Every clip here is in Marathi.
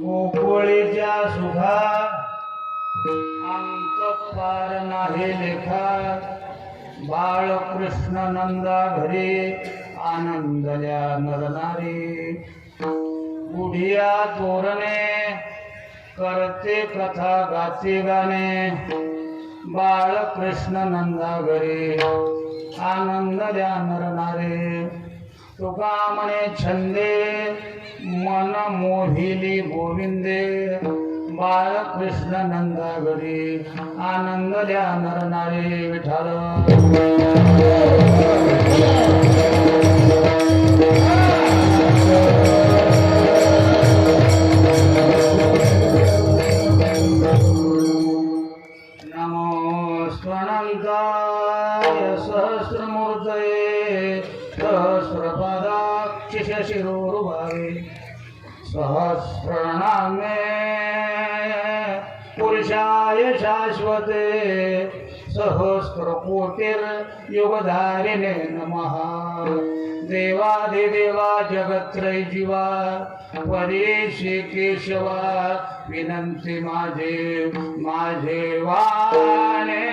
गोकुळीच्या सुखा अंत पार नाही लेखा, बाळकृष्ण नंदा घरी आनंदल्या नरनारी. बुढिया तोरणे करते कथा गाते गाणे, बाळकृष्ण नंदा घरी आनंदल्या नरनारी. तुका म्हणे छंदे मन मोहिली गोविंदे, बाळकृष्ण नंदा घरी आनंदल्या नरनारी. विठ्ठल नमो स्वनंताय सहस्रमूर्तये, सहस्रपदाक्षिशिरोरुभावे. सहस्रनामे पुरुषाय शाश्वते, सहस्रकोटिर्युगधारिणे नमः. देवादिदेवा जगत्रय जीवा, परेशी केशवा विनंती माझे माझे वाणे.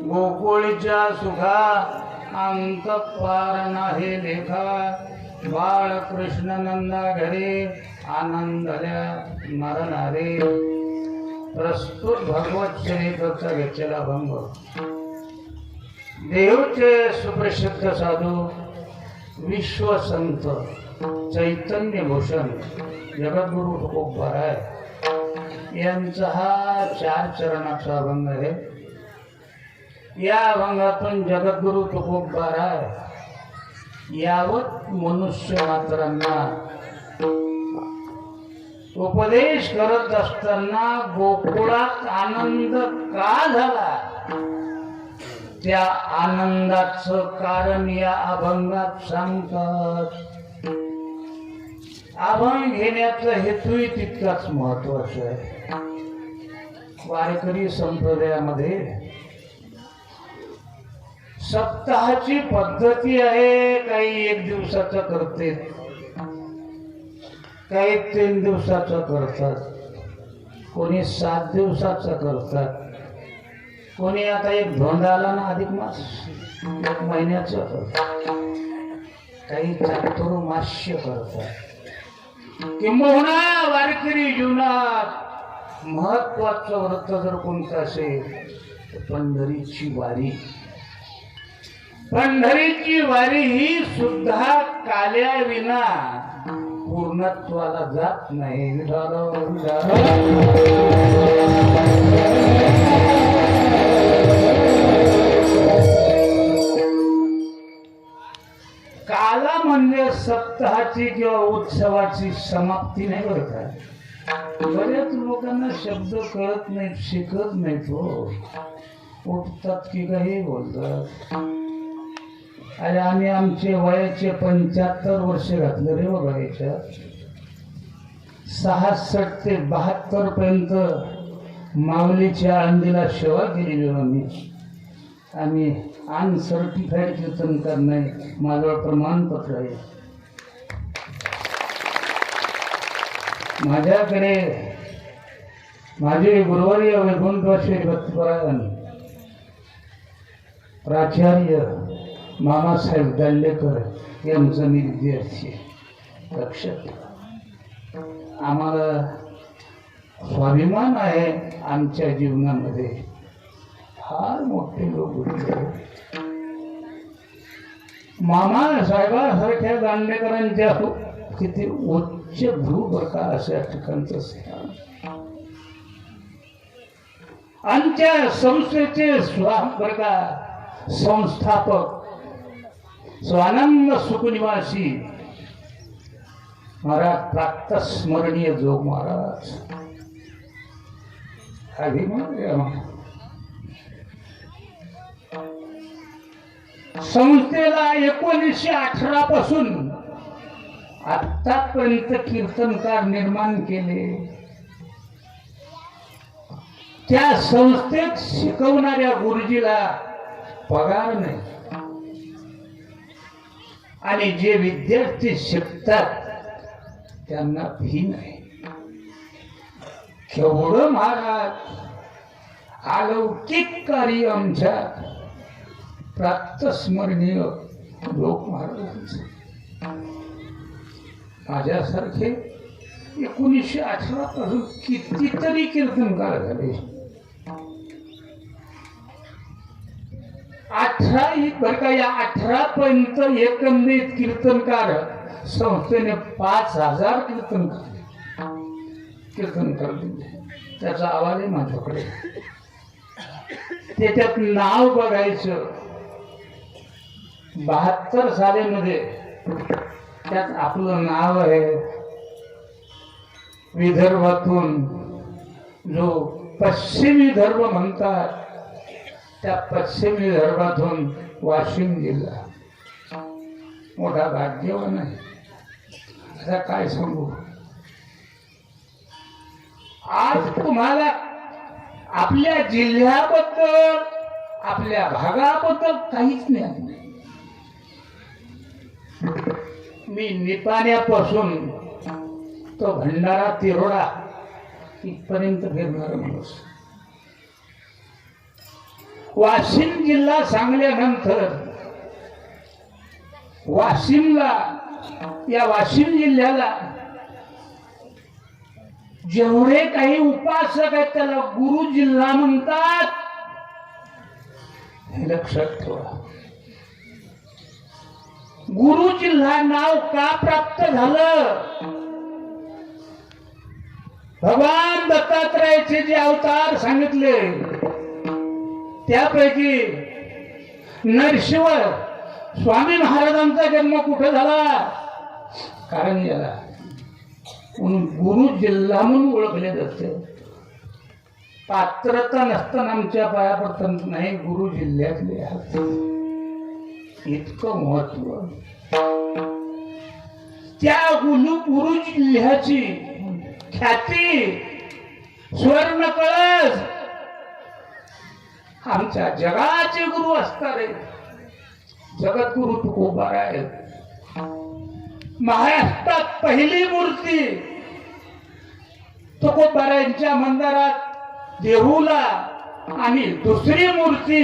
गोकुळीच्या सुखा अंत पार नाही लेखा, बाळकृष्ण नंदा घरी आनंदल्या नरनारी. प्रस्तुत भगवत चरित्राचा घेतलेला अभंग. देवचे सुप्रसिद्ध साधू विश्वसंत चैतन्य भूषण जगद्गुरु तुकोबाराय यांचा हा 4 चरणाचा अभंग आहे. या अभंगातून जगद्गुरु तुकोबाराय यावत मनुष्य मात्रांना उपदेश करत असताना गोकुळात आनंद का झाला, त्या आनंदाचं कारण या अभंगात सांगतात. अभंग घेण्याचा हेतूही तितकाच महत्वाचा आहे. वारकरी संप्रदायामध्ये सप्ताहाची पद्धती आहे. काही 1 दिवसाचं करते, काही 3 दिवसाचं करतात, कोणी 7 दिवसाचं करतात, कोणी आता एक धोंड आला ना अधिक मास महिन्याचं करतात, काही चातुर्मास्य करतात. किंबहुना वारकरी जीवनात महत्वाचं व्रत जर कोणतं असेल तर पंढरीची वारी. पंढरीची वारी ही सुद्धा काल्या विना पूर्णत्वाला जात नाही. काला म्हणजे सप्ताहाची किंवा उत्सवाची समाप्ती नाही बरं का. बऱ्याच लोकांना शब्द कळत नाहीत, शिकत नाहीत. हो, उठतात की काही बोलतात. अरे आम्ही आमचे वयाचे 75 वर्ष घातले रे बघा याच्यात. 66 ते 72 पर्यंत माऊलीच्या आळंदीला सेवा केलेली आम्ही अनसर्टिफाईड कीर्तनकार नाही, माझं प्रमाणपत्र आहे. माझ्याकडे माझे गुरुवर्य वैकुंठवासी भक्तपरायण प्राचार्य मामासाहेब दांडेकर यांचा मी विद्यार्थी. लक्षात आम्हाला स्वाभिमान आहे आमच्या जीवनामध्ये. फार मोठे लोक होते. मामा साहेबांसारख्या दांडेकरांच्या किती उच्च भूप्रकार अशा ठिकाणचं स्थान. आमच्या संस्थेचे स्वाप्रकार संस्थापक स्वानंद सुखनिवासी महाराज प्राप्त स्मरणीय जोग महाराज. संस्थेला 1918 पासून आतापर्यंत कीर्तनकार निर्माण केले. त्या संस्थेत शिकवणाऱ्या गुरुजीला पगार नाही आणि जे विद्यार्थी शिकतात त्यांना फी नाही. केवढं महाराज अलौकिक कार्य आमच्या प्राप्त स्मरणीय लोक महाराजांचे. माझ्यासारखे 1918 पासून कितीतरी कीर्तनकार झाले. 18 पर्यंत एकंदरीत कीर्तनकार संस्थेने 5000 कीर्तनकार दिले. त्याचा आवाज आहे माझ्याकडे. त्याच्यात नाव बघायचं 72 सालीमध्ये त्यात आपलं नाव आहे. विदर्भातून जो पश्चिम विदर्भ म्हणतात त्या पश्चिम विदर्भातून वाशिम जिल्हा मोठा भाग्यवान आहे. आता काय सांगू. आज तुम्हाला आपल्या जिल्ह्याबद्दल आपल्या भागाबद्दल काहीच नाही. मी निपाण्यापासून तो भंडारा तिरोडा इथपर्यंत फिरणारा माणूस. वाशिम जिल्हा सांगल्यानंतर वाशिमला या वाशिम जिल्ह्याला जेवढे काही उपासक आहेत त्याला गुरु जिल्हा म्हणतात. हे लक्षात ठेवा. गुरु जिल्हा नाव का प्राप्त झालं. भगवान दत्तात्रयाचे जे अवतार सांगितले त्यापैकी नरशिव स्वामी महाराजांचा जन्म कुठे झाला. कारंजाला. म्हणून गुरु जिल्हा म्हणून ओळखले जाते. पात्रता नसताना आमच्या पाया पडत नाही. गुरु जिल्ह्यातले इतकं महत्व. त्या गुरु जिल्ह्याची ख्याती स्वर्ण कळस आमच्या जगाचे गुरु असणारे जगद्गुरु तुकोबाराय. महाराष्ट्रात पहिली मूर्ती तुकोबारायांच्या मंदिरात देहूला आणि दुसरी मूर्ती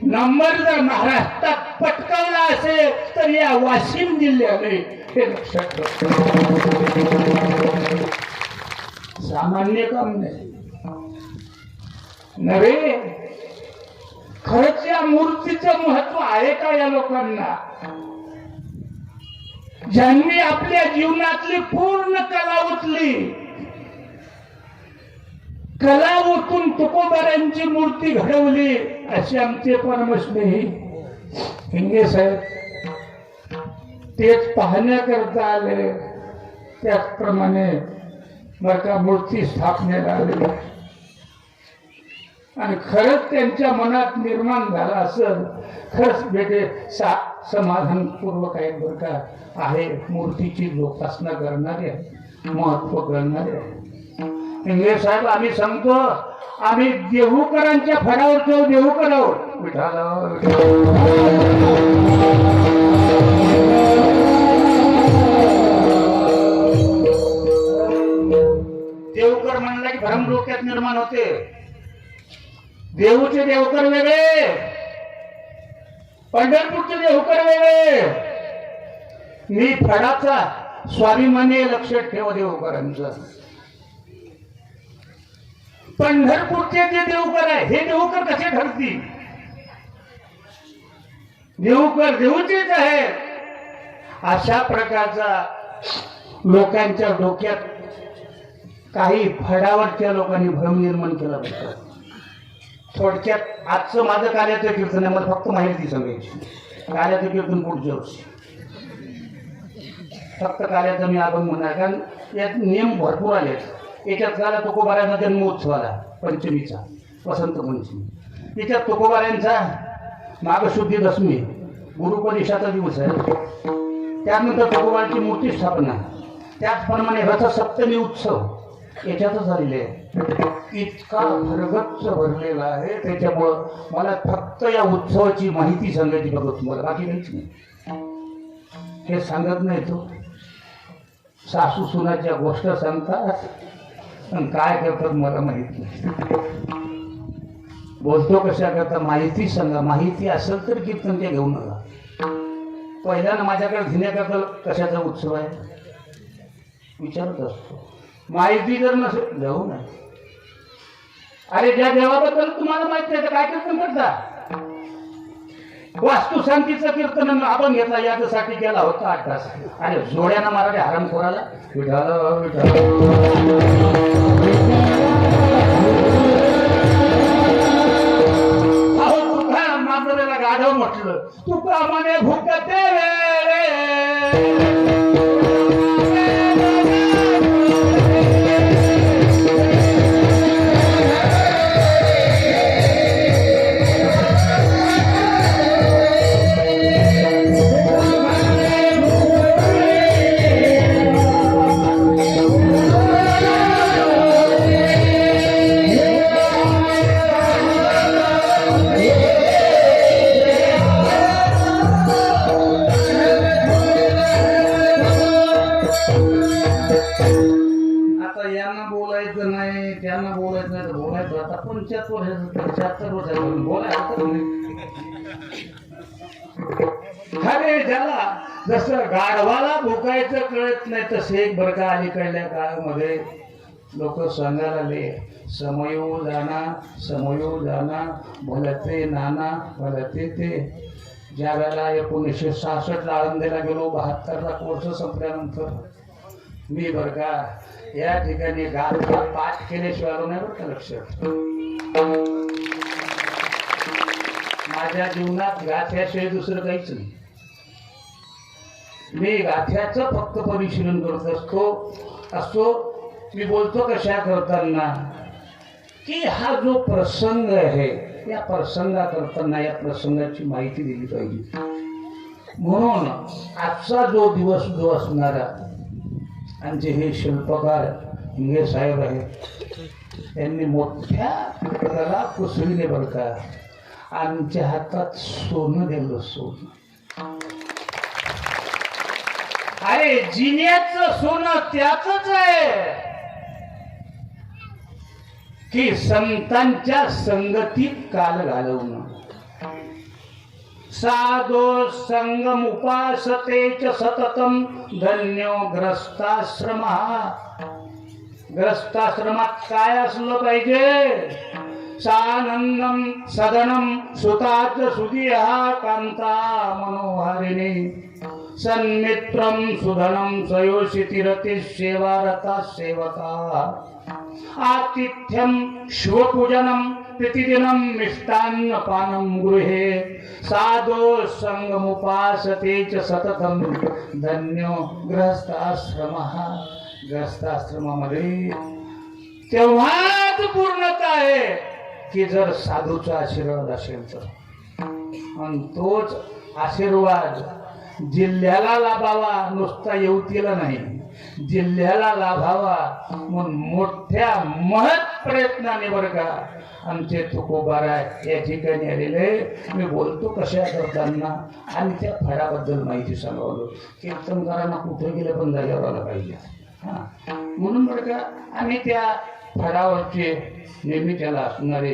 नंबर जर महाराष्ट्रात पटकावला असेल तर या वाशिम जिल्ह्याने हे लक्षात सामान्य काम नाही नव्हे. खरंच या मूर्तीचं महत्व आहे का या लोकांना? ज्यांनी आपल्या जीवनातली पूर्ण कला उचली, कला ओतून तुकोबारांची मूर्ती घडवली, असे आमचे परमस्नेही हिंगे साहेब तेच पाहण्याकरता आले. त्याचप्रमाणे बरका मूर्ती स्थापनेला आले आणि खरंच त्यांच्या मनात निर्माण झाला असेल. खरंच बेटे समाधानपूर्वक आहे बरं का आहे. मूर्तीची जोपासना करणारे, महत्व करणारे इंग्रज साहेब. आम्ही सांगतो आम्ही देहूकरांच्या फडावर ठेवू. देहूकरावर देवकर म्हणला की भ्रम डोक्यात निर्माण होते. देहूचे देवकर वेगळे, पंढरपूरचे देवकर वेगळे. मी फडाचा स्वाभिमानी लक्षात ठेवा देवकरांचं. पंढरपूरचे जे देवकर आहे हे देवकर कसे ठरतील? देवकर देऊचेच आहे. अशा प्रकारचा लोकांच्या डोक्यात काही फडावरच्या लोकांनी भ्रम निर्माण केला पाहिजे. थोडक्यात आजचं माझं कार्याचं कीर्तन आहे. मला फक्त माहिती सांगायची. कार्याचं कीर्तन पुढच्या वर्षी फक्त कार्याचं मी अभंग म्हणणार, कारण यात नियम भरपूर आले. याच्यात झाला तुकोबाऱ्यांचा जन्मोत्सव आला पंचमीचा, वसंत पंचमी. त्याच्यात तुकोबाऱ्यांचा माघशुद्धी दशमी गुरुपदेशाचा दिवस आहे. त्यानंतर तुकोबारांची मूर्ती स्थापना, त्याचप्रमाणे रथसप्तमी उत्सव याच्यातच झालेले आहे. इतका भरगच्च भरलेला आहे. त्याच्यामुळं मला फक्त या उत्सवाची माहिती सांगायची बघा तुम्हाला, बाकी काहीच नाही. हे सांगत नाही तो सासू सुनाच्या गोष्ट सांगतात आणि काय करतात मला माहित नाही. बोलतो कशा करता माहिती सांगा. माहिती असेल तर कीर्तन ते घेऊ नका. पहिल्यानं माझ्याकडे घेण्याकरता कशाचा उत्सव आहे विचारत असतो. माहिती जर नसेल घेऊ नये. अरे ज्या देवाबद्दल तुम्हाला माहित नाही तर काय कीर्तन करता? वास्तुशांतीचं कीर्तन आपण घेतला याच्यासाठी केला होता 8 तास. अरे जोड्यानं माराले हराम खोराला मांजरेला गाढव म्हटलं तू प्रमाणे भुकते त्यांना बोलायचं नाही तर बोलायचं. आता 75 वर्ष बोलायचं. अरे ज्याला जसं गाढवाला भुकायचं कळत नाही तसे एक बरं का अलीकडल्या काळामध्ये लोक सांगायला आले समयो जाना भलते नाना भलते ते. ज्या वेळेला 1966 आळंदीला गेलो 72ला कोर्स संपल्यानंतर मी बरं का या ठिकाणी गाथा पाठ केल्याशिवाय आलो नाही बरं का लक्षात. माझ्या जीवनात गाथ्याशिवाय दुसरं काहीच नाही. मी गाथ्याचं फक्त परिशीलन करत असतो. मी बोलतो कशा करताना की हा जो प्रसंग आहे या प्रसंगा करताना या प्रसंगाची माहिती दिली पाहिजे. म्हणून आजचा जो दिवस जो असणारा आमचे हे शिल्पकार इंगे साहेब आहेत त्यांनी मोठ्या कला कुसळीने बरं का आमच्या हातात सोनं दिलं. सोनं अरे जिन्याचं सोनं त्याच आहे की संतांच्या संगतीत काल घालवणं. साधो संगम उपासते च सततम धन्यो ग्रस्ताश्रमः. ग्रस्ताश्रमात काय असलं पाहिजे? सानंदम सदनम सुताच सुदिया कांता मनोहारिणी सन्मित्रम सुधनम सयोषितिरति सेवारता सेवका आतिथ्यम शिवपूजनम प्रतिदिनम मिष्टान्न पानम गृहे साधो संगमुपासते च सततम धन्यो गृहस्थाश्रमः. गृहस्थाश्रमामध्ये तेव्हाच पूर्णता आहे की जर साधूचा आशीर्वाद असेल तर. आणि तोच आशीर्वाद जिल्ह्याला लाभावा, नुसता येवतीला नाही, जिल्ह्याला लाभावा म्हणून मोठ्या महत् प्रयत्नाने बरं का आमचे तुकोबाराय या ठिकाणी आलेले. मी बोलतो कशा करताना आणि त्या फळाबद्दल माहिती सांगावलो. कीर्तनकारांना कुठे गेलं पण जागेवर आलं पाहिजे. हां, म्हणून बरं का आम्ही त्या फळावरचे नेहमी त्याला असणारे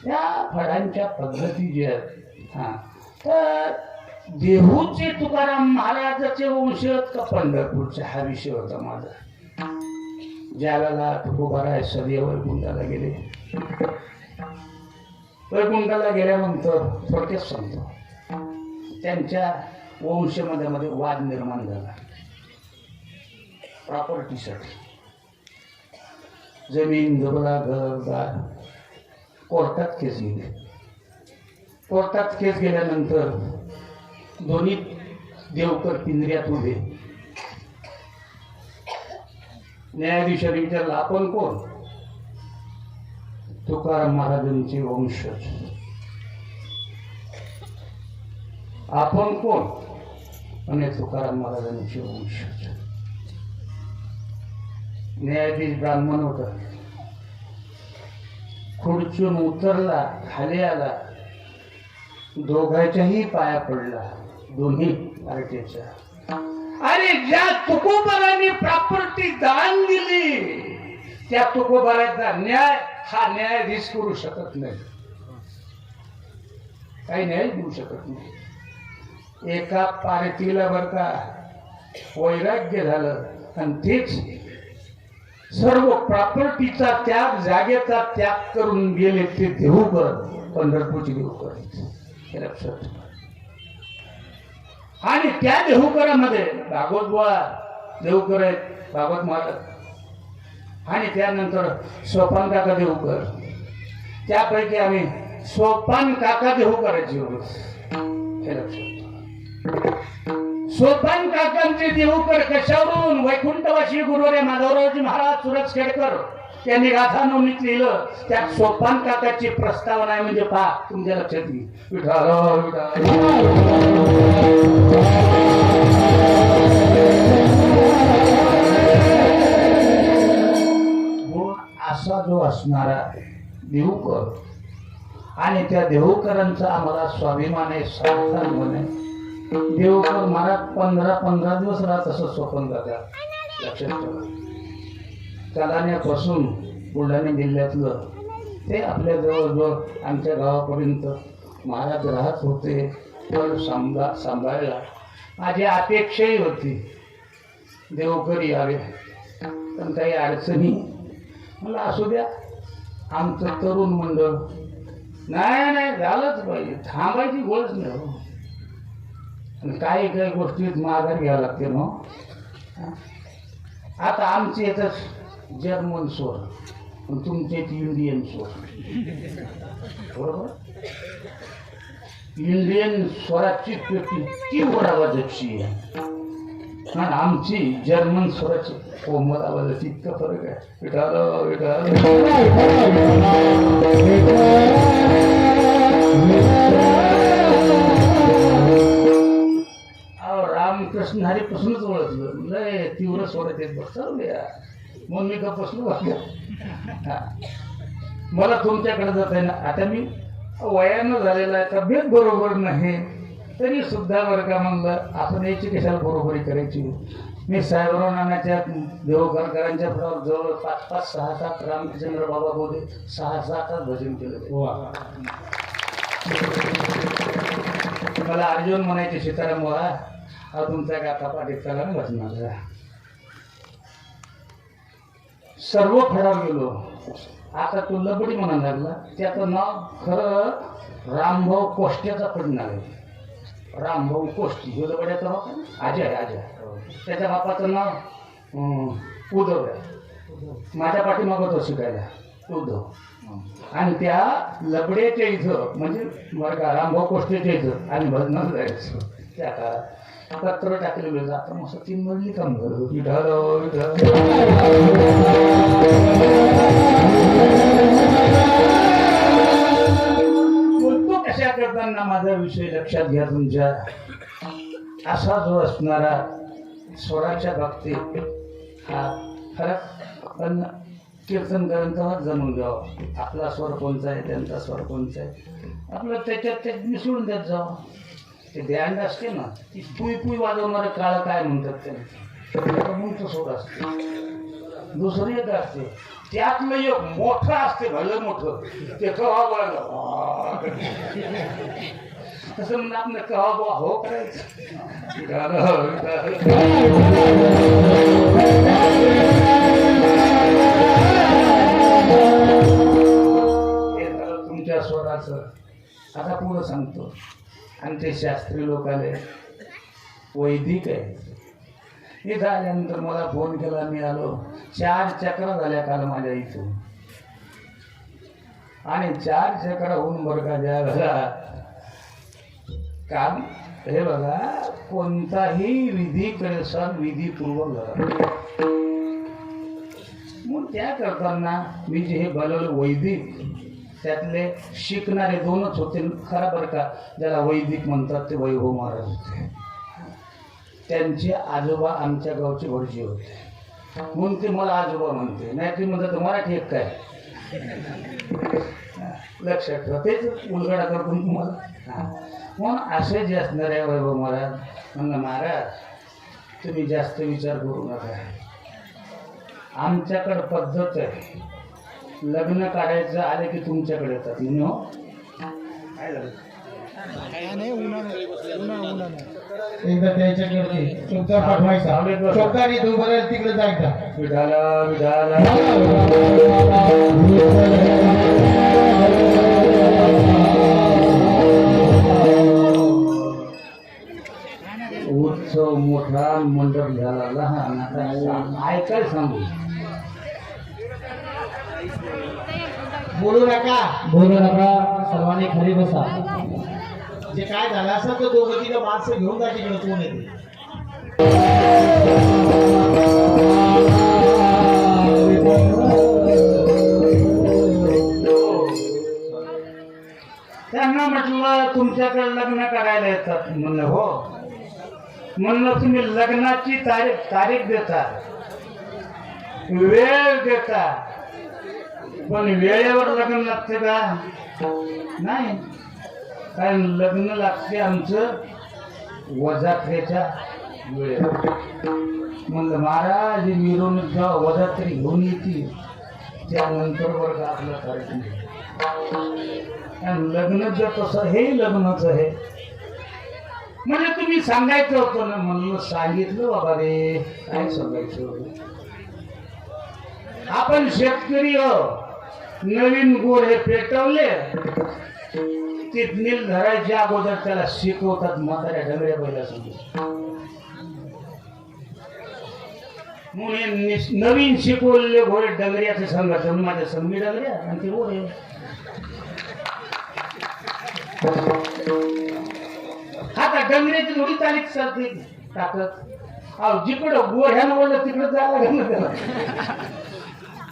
त्या फळांच्या पद्धती जे आहेत. हां, तर देहूचे तुकाराम महाराजाचे वंशज का पंढरपूरचे हा विषय होता माझा. ज्याला तुकोबाराय सदैव वैकुंठाला गेले. वैकुंठाला गेल्यानंतर थोडक्यात सांगतो त्यांच्या वंशमध्ये वाद निर्माण झाला प्रॉपर्टीसाठी. जमीन जबला घरदार कोर्टात केस गेले. कोर्टात केस गेल्यानंतर दोन्ही देवकर पिंजऱ्यात उभे. न्यायाधीशाने विचारलं आपण कोण? तुकाराम महाराजांचे वंशज. आपण कोण? आणि तुकाराम महाराजांचे वंशज. न्यायाधीश ब्राह्मण होता. खुर्चून उतरला, खाली आला, दोघांच्याही पाया पडला, दोन्ही पार्टीच्या. अरे ज्या तुकोबारांनी प्रॉपर्टी दान दिली त्या तुकोबाराचा न्याय हा न्यायाधीश करू शकत नाही. काही न्याय देऊ शकत नाही. एका पार्टीला बर का वैराग्य झालं आणि तेच सर्व प्रॉपर्टीचा त्याग, जागेचा त्याग करून गेले ते देहूकर, पंढरपूरचे देहूकर. हे लक्षात. आणि त्या देहूकरामध्ये भागवत बुवा देहूकर आहेत, भागवत महाराज, आणि त्यानंतर सोपान काका देहूकर. त्यापैकी आम्ही सोपान काका देहूकराची होतो. हे लक्षात. सोपान काकांचे देहूकर कशावरून? वैकुंठवासी गुरुवर्य माधवरावजी महाराज सुरजखेडकर त्यांनी गाथा नोंदणीत लिहिलं. त्यात सोपान काकाची प्रस्तावना आहे. म्हणजे पहा तुमच्या लक्षात येईल. विठाल असा जो असणारा देहूकर आणि त्या देहूकरांचा आम्हाला स्वाभिमान आहे, सार्थक म्हणे. देहूकर महाराज 15 दिवस राहत असं स्वप्न काका. लक्षात ठेवा. कलाण्यापासून बुलढाणा जिल्ह्यातलं ते आपल्या जवळजवळ आमच्या गावापर्यंत महाराज राहत होते. पण सांभाळला. माझी अपेक्षाही होती देवकर यावे, पण काही अडचणी. मला असू द्या, आमचं तरुण मंडळ नाही झालंच पाहिजे, थांबायची गोळच नाही. आणि काही काही गोष्टीत माघार घ्यावं लागते ना. आता आमचे येतच जर्मन स्वर, तुमचे इंडियन स्वर. बरोबर. इंडियन स्वराची पेटी तीव्र आवाजाची आहे आणि आमची जर्मन स्वराची कोमल आवाजाची इतका फरक आहे. रामकृष्ण हरीपासूनच ओळखलं. लय तीव्र स्वरात येत बसलं म्हणून मी का बसलो. मला तुमच्याकडे जात आहे ना. आता मी वयानं झालेला आहे, तब्येत बरोबर नाही, तरी सुद्धा बरं का म्हणलं आपण याची कशाला बरोबरी करायची. मी साहेबराव नानाच्या देवकरकरांच्या फळावर जवळ 5-5, 6-7 रामचंद्र बाबा बोले 6-7 भजन केलं. मला अर्जुन म्हणायचे सीताराम वा हा तुमचा गाथा पाठीचा बसणार. सर्व फळावर गेलो. आता तो लबडी म्हणायला लागला. त्याचं नाव खरं रामभाऊ कोष्ट्याचा पडणार आहे. रामभाऊ कोष्टी हे लबड्याचं नाव काय? अजय. अजय त्याच्या बापाचं नाव उद्धव आहे. माझ्या पाठीमागं तो शिकायला उद्धव. आणि त्या लबड्याच्या इथं म्हणजे बरं का रामभाऊ कोष्टेच्या इथं आणि भजनात जायचं. त्या काळात पत्र टाकलेलं जातं मस्त 3 मजली काम बोलतो. कशा करताना माझा विषय लक्षात घ्या तुमच्या. असा जो असणारा स्वराच्या बाबतीत हा फरक पण कीर्तन करताना जमून घ्यावं. आपला स्वर कोणचा आहे त्यांचा स्वर कोणचा आहे आपलं त्याच्यात ते मिसळून देत जावं. ते बँड असते ना ती पुई पुई वाजवणारं काळ काय म्हणतात त्यांचं मोठं स्वर असते. दुसरं एक असते त्यातलं एक मोठं असते भलं मोठं ते कवा बोलायला तसं म्हणून आपलं कवा बा हो करायचं. तुमच्या स्वराचं. आता पुढं सांगतो. आणि ते शास्त्रीय लोक आले वैदिक आहे. हे झाल्यानंतर मला फोन केला. मी आलो. 4 चक्रा झाल्या काल माझ्या इथून. आणि 4 चक्रा होऊन बरं का ज्या घरा काम हे बघा कोणताही विधी करेल विधीपूर्वक झाला. मग त्या करताना मी जे हे बोलवलं वैदिक त्यातले शिकणारे 2च होते खरा बरं का. ज्याला वैदिक म्हणतात ते वैभव महाराज होते. त्यांचे आजोबा आमच्या गावचे भटजी होते म्हणून ते मला आजोबा म्हणते. नाही ते म्हणतात मराठी एक काय लक्षात ठेवा. तेच उलगडा करतो तुम्हाला. म्हणून असे जे असणार आहे वैभव महाराज म्हणलं महाराज तुम्ही जास्त विचार करू नका. आमच्याकडं पद्धत आहे लग्न काढायचं आले की तुमच्याकडे येतात. म्हणजे हो काय झालं एकदा त्याच्याकडे चौका पाठवायचा. चौकाने तू बरं तिकडे जायचा. विठाला विठाला उत्सव मोठा मंडप झाला लहान. आता ऐकाय सांगू बोलू नका. बोलू नका. सर्वांनी खाली बसा. जे काय झालं असेल तर 2-3 माणसं घेऊन जा तिकडे. कोण येते त्यांना म्हटलं तुमच्याकडे लग्न करायला येतात. म्हणलं हो. म्हणलं तुम्ही लग्नाची तारीख देता वेळ देता पण वेळेवर लग्न लागते का? नाही. कारण लग्न लागते आमचं वजात्रेच्या वेळेवर. म्हणलं महाराज मिरवणूक जेव्हा वजात्री घेऊन येते त्यानंतर वर्ग आपला कार्यक्रम. आणि लग्न जर तसं हे लग्नच आहे म्हणजे तुम्ही सांगायचं होतं ना. म्हणलं सांगितलं बाबा रे काय सांगायचं. आपण शेतकरी हो. नवीन गोर हे पेटवले ते नील धरायच्या अगोदर त्याला शिकवतात म्हाताऱ्या ढगड्या पहिला समजून. म्हणून नवीन शिकवलेले घोडे डगऱ्याचे सांगत माझ्या संगी डगऱ्या आणि ते घोडे. आता डंगऱ्याची थोडी तारीख चालते टाकत. अहो जिकडं गोऱ्यानं बोललं तिकडं जायला घालणं त्याला.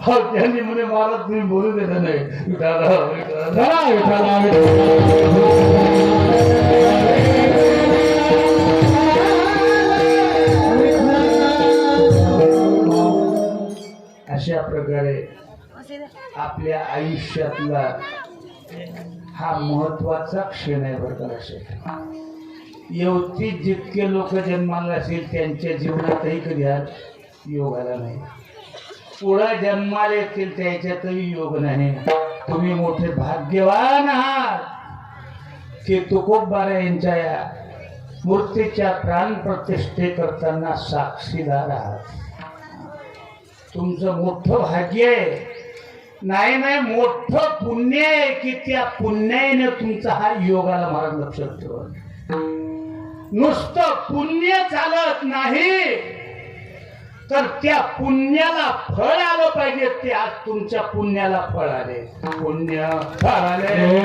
हो त्यांनी म्हणे मला तुम्ही बोलू देत नाही. अशा प्रकारे आपल्या आयुष्यातला हा महत्वाचा क्षण आहे बरं का. लक्षात येवती जितके लोक जन्माला असेल त्यांच्या जीवनातही कधी योग आला नाही. पुढे जन्माला येतील त्याच्यातही योग नाही. तुम्ही मोठे भाग्यवान आहात की तुकोबारा यांच्या या मूर्तीच्या प्राण प्रतिष्ठे करताना साक्षीदार आहात. तुमचं मोठं भाग्य आहे. नाही नाही, मोठं पुण्य आहे की त्या पुण्याने तुमचा हा योग आला. महाराज लक्षात ठेवा, नुसतं पुण्य चालत नाही, तर त्या पुण्याला फळ आलं पाहिजे. ते आज तुमच्या पुण्याला फळ आले. पुण्य फळ आले.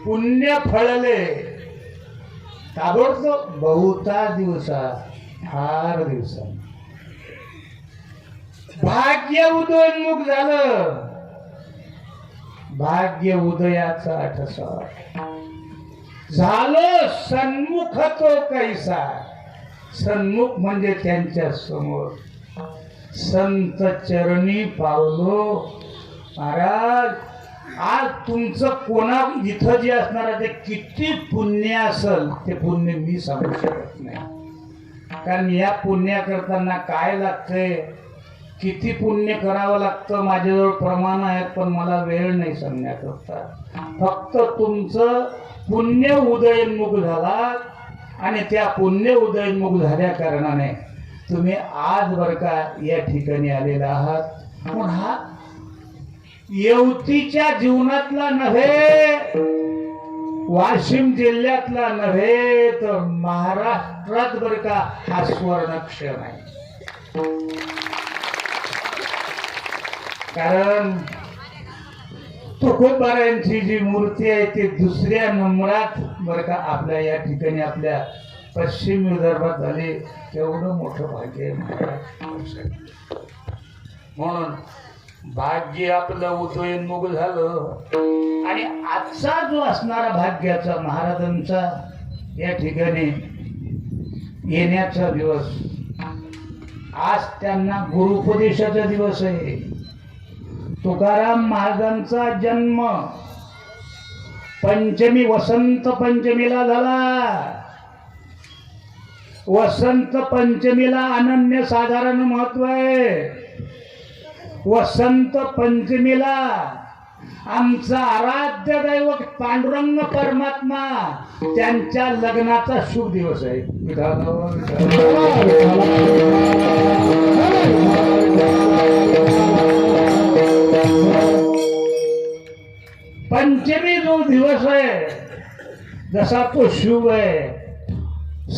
पुण्य फळले ताबडतोब बहुता दिवसा फार दिवसा भाग्य उदयोन्मुख झालं. भाग्य उदयाचा ठसा झालं. सन्मुख तो कैसा. सन्मुख म्हणजे त्यांच्या समोर संत चरणी पावलो. महाराज, आज तुमचं कोणा इथं जे असणार ते किती पुण्य असेल ते पुण्य मी सांगू शकत नाही. कारण या पुण्य करताना काय लागतंय, किती पुण्य करावं लागतं, माझ्याजवळ प्रमाण आहेत, पण मला वेळ नाही सांगण्याकरता. फक्त तुमचं पुण्य उदयोन्मुख झाला आणि त्या पुण्य उदयोन्मुख झाल्या कारणाने तुम्ही आज बरं का या ठिकाणी आलेला आहात. पण हा येवतीच्या जीवनातला नव्हे, वाशिम जिल्ह्यातला नव्हे, तर महाराष्ट्रात बर का हा स्वर्णक्षण आहे. कारण तुकोबारांची जी मूर्ती आहे ती दुसऱ्या नंबरात बर का आपल्या या ठिकाणी आपल्या पश्चिम विदर्भात झाली. एवढं मोठं भाग्य आहे. म्हणून भाग्य आपलं उदयोन्मुख झालं आणि आजचा जो असणारा भाग्याचा महाराजांचा या ठिकाणी येण्याचा दिवस, आज त्यांना गुरुपदेशाचा दिवस आहे. तुकाराम महाराजांचा जन्म पंचमी वसंत पंचमीला झाला. वसंत पंचमीला अनन्य साधारण महत्व आहे. वसंत पंचमीला आमचा आराध्य दैवत पांडुरंग परमात्मा त्यांच्या लग्नाचा शुभ दिवस आहे. पंचमी जो दिवस आहे जसा तो शुभ आहे,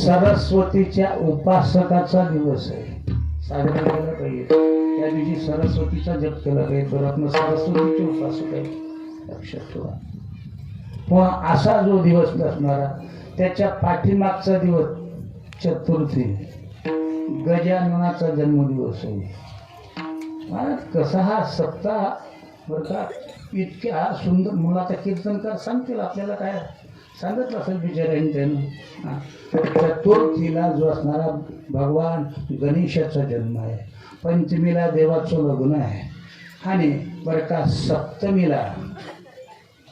सरस्वतीच्या उपासकाचा दिवस आहे. साजरा केला पाहिजे. त्या दिवशी सरस्वतीचा जप केला पाहिजे. बरोबर सरस्वतीचे उपासक आहे, लक्षात ठेवा. पण असा जो दिवस असणारा त्याच्या पाठीमागचा दिवस चतुर्थी, गजाननाचा जन्मदिवस आहे. कसा हा सप्ताह बरं का इतक्या सुंदर. मला आता कीर्तनकार सांगतील आपल्याला काय सांगितलं असेल बिचाऱ्यांनी त्यानं. चतुर्थीला जो असणारा भगवान गणेशाचा जन्म आहे, पंचमीला देवाचं लग्न आहे, आणि बरं का सप्तमीला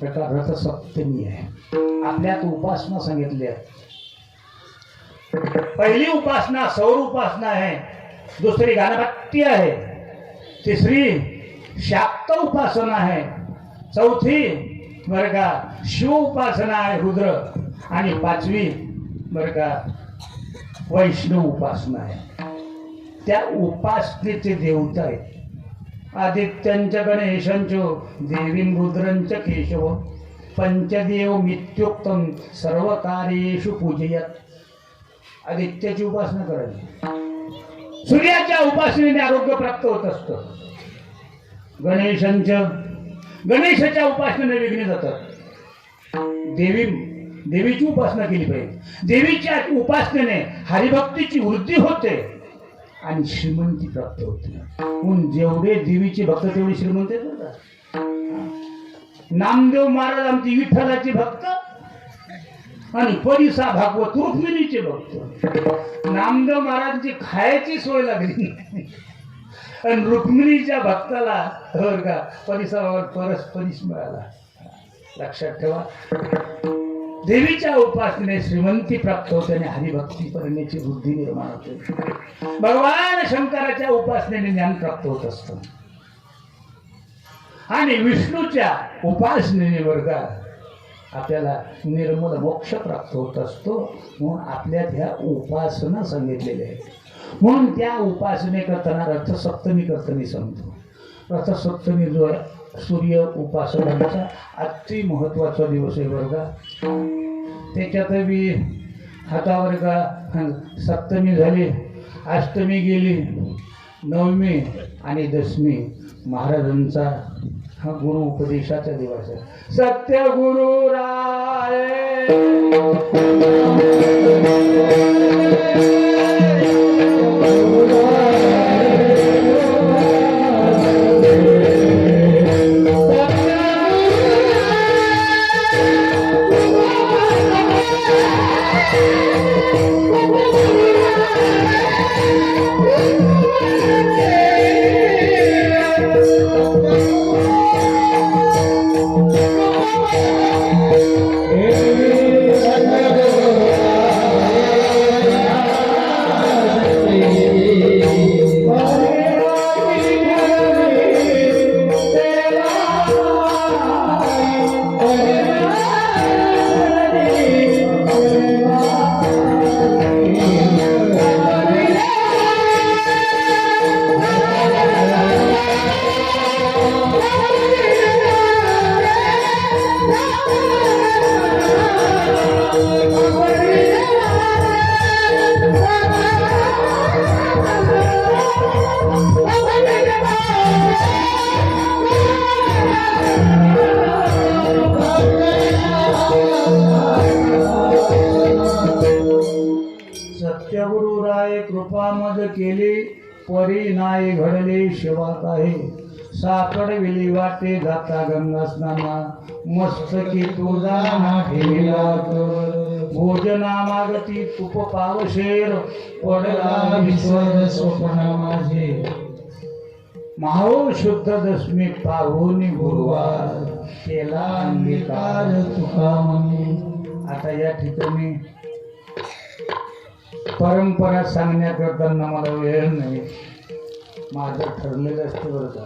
बरं का रथसप्तमी आहे. आपल्यात उपासना सांगितली आहे. पहिली उपासना सौर उपासना आहे, दुसरी गणपती आहे, तिसरी शाक्त उपासना आहे, चौथी बरं का शिव उपासना आहे रुद्र, आणि पाचवी बरं का वैष्णव उपासना आहे. त्या उपासनेचे देवता आहेत आदित्यांच गणेशांच देवीं रुद्रंच केशव पंचदेव मित्युक्तम सर्व कार्येषु पूजयत. आदित्याची उपासना करायची. सूर्याच्या उपासनेने आरोग्य प्राप्त होत असतं. गणेशाच्या उपासनेने विघ्न जातात. देवीची उपासना केली पाहिजे. देवीच्या उपासनेने हरिभक्तीची वृद्धी होते आणि श्रीमंती प्राप्त होते. म्हणून जेवढे देवीचे भक्त तेवढे श्रीमंत आहेत बघा. नामदेव महाराज आमचे विठ्ठलाचे भक्त आणि परिसा भागवत रुक्मिणीचे भक्त. नामदेव महाराजांची खायची सोय लागली नाही आणि रुक्मिणीच्या भक्ताला बरं का परिसरावर परस्परीस मिळाला. लक्षात ठेवा. देवीच्या उपासनेने श्रीमंती प्राप्त होते आणि हरिभक्ती करण्याची बुद्धी निर्माण होते. भगवान शंकराच्या उपासनेने ज्ञान प्राप्त होत असतं आणि विष्णूच्या उपासनेने बरं का आपल्याला निर्मल मोक्ष प्राप्त होत असतो. म्हणून आपल्या ह्या उपासना सांगितलेल्या आहेत. म्हणून त्या उपासने करताना रथसप्तमी करताना सांगतो. रथसप्तमी जो आहे सूर्य उपासनांचा अति महत्त्वाचा दिवस आहे बरं का. त्याच्यात बी हातावर का सप्तमी झाली, अष्टमी गेली, नवमी आणि दशमी महाराजांचा हा गुरु उपदेशाचा दिवस आहे. सत्य गुरु राय केली परी नाही घडले शिवा काही. साकड विली वाटे जाता गंगा स्नाना मस्तकी तुझा ठेला. भोजना मागती तुप पावशेर पडला विश्वर स्वप्न माझे. माहो शुद्ध दशमी पाहुनी गुरुवार केला अंगीकार तुका मनी. आता या ठिकाणी परंपरा सांगण्याकरताना मला वेळ नाही. माझं ठरलेलं असतं बरं का.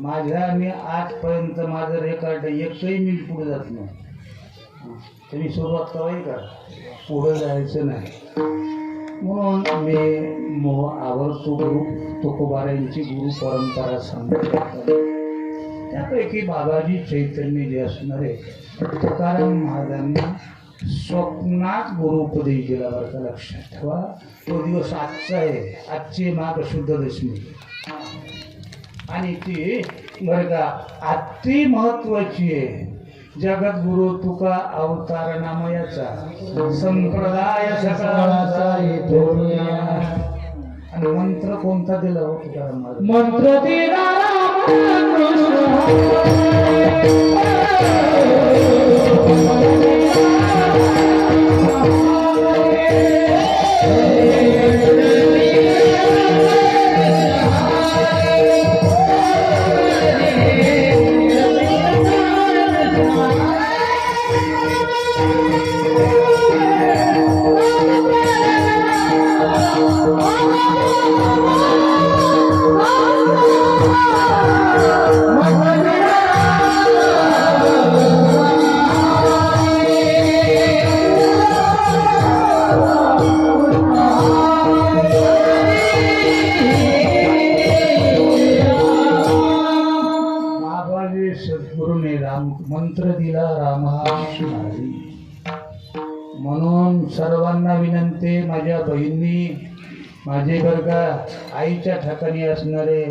माझ्या मी आजपर्यंत माझं रेकॉर्ड एकही मिनिट पुढे जात नाही. तुम्ही सुरुवात करावी का पुढे जायचं नाही. म्हणून मी आवडतो गुरु तुकोबारायांची गुरु परंपरा सांगतो. त्यापैकी बाबाजी चैतन्य जे असणारे तुकाराम महाराजांना स्वप्नात गुरु उपदेश दिला. बरं का लक्षात ठेवा. तो दिवस आजचा आहे. आजची माघ शुद्ध दशमी आणि ती बरं का अति महत्वाची आहे. जगद्गुरु तुका अवतार नामयाचा संप्रदाय सकाळाचा येतो. आणि मंत्र कोणता दिला हो तुकाराम महाराज? मंत्र दिला सद्गुरूने मंत्र दिला रामाशी. म्हणून सर्वांना विनंती, माझ्या बहिणी माझे बरं का आईच्या ठिकाणी असणारे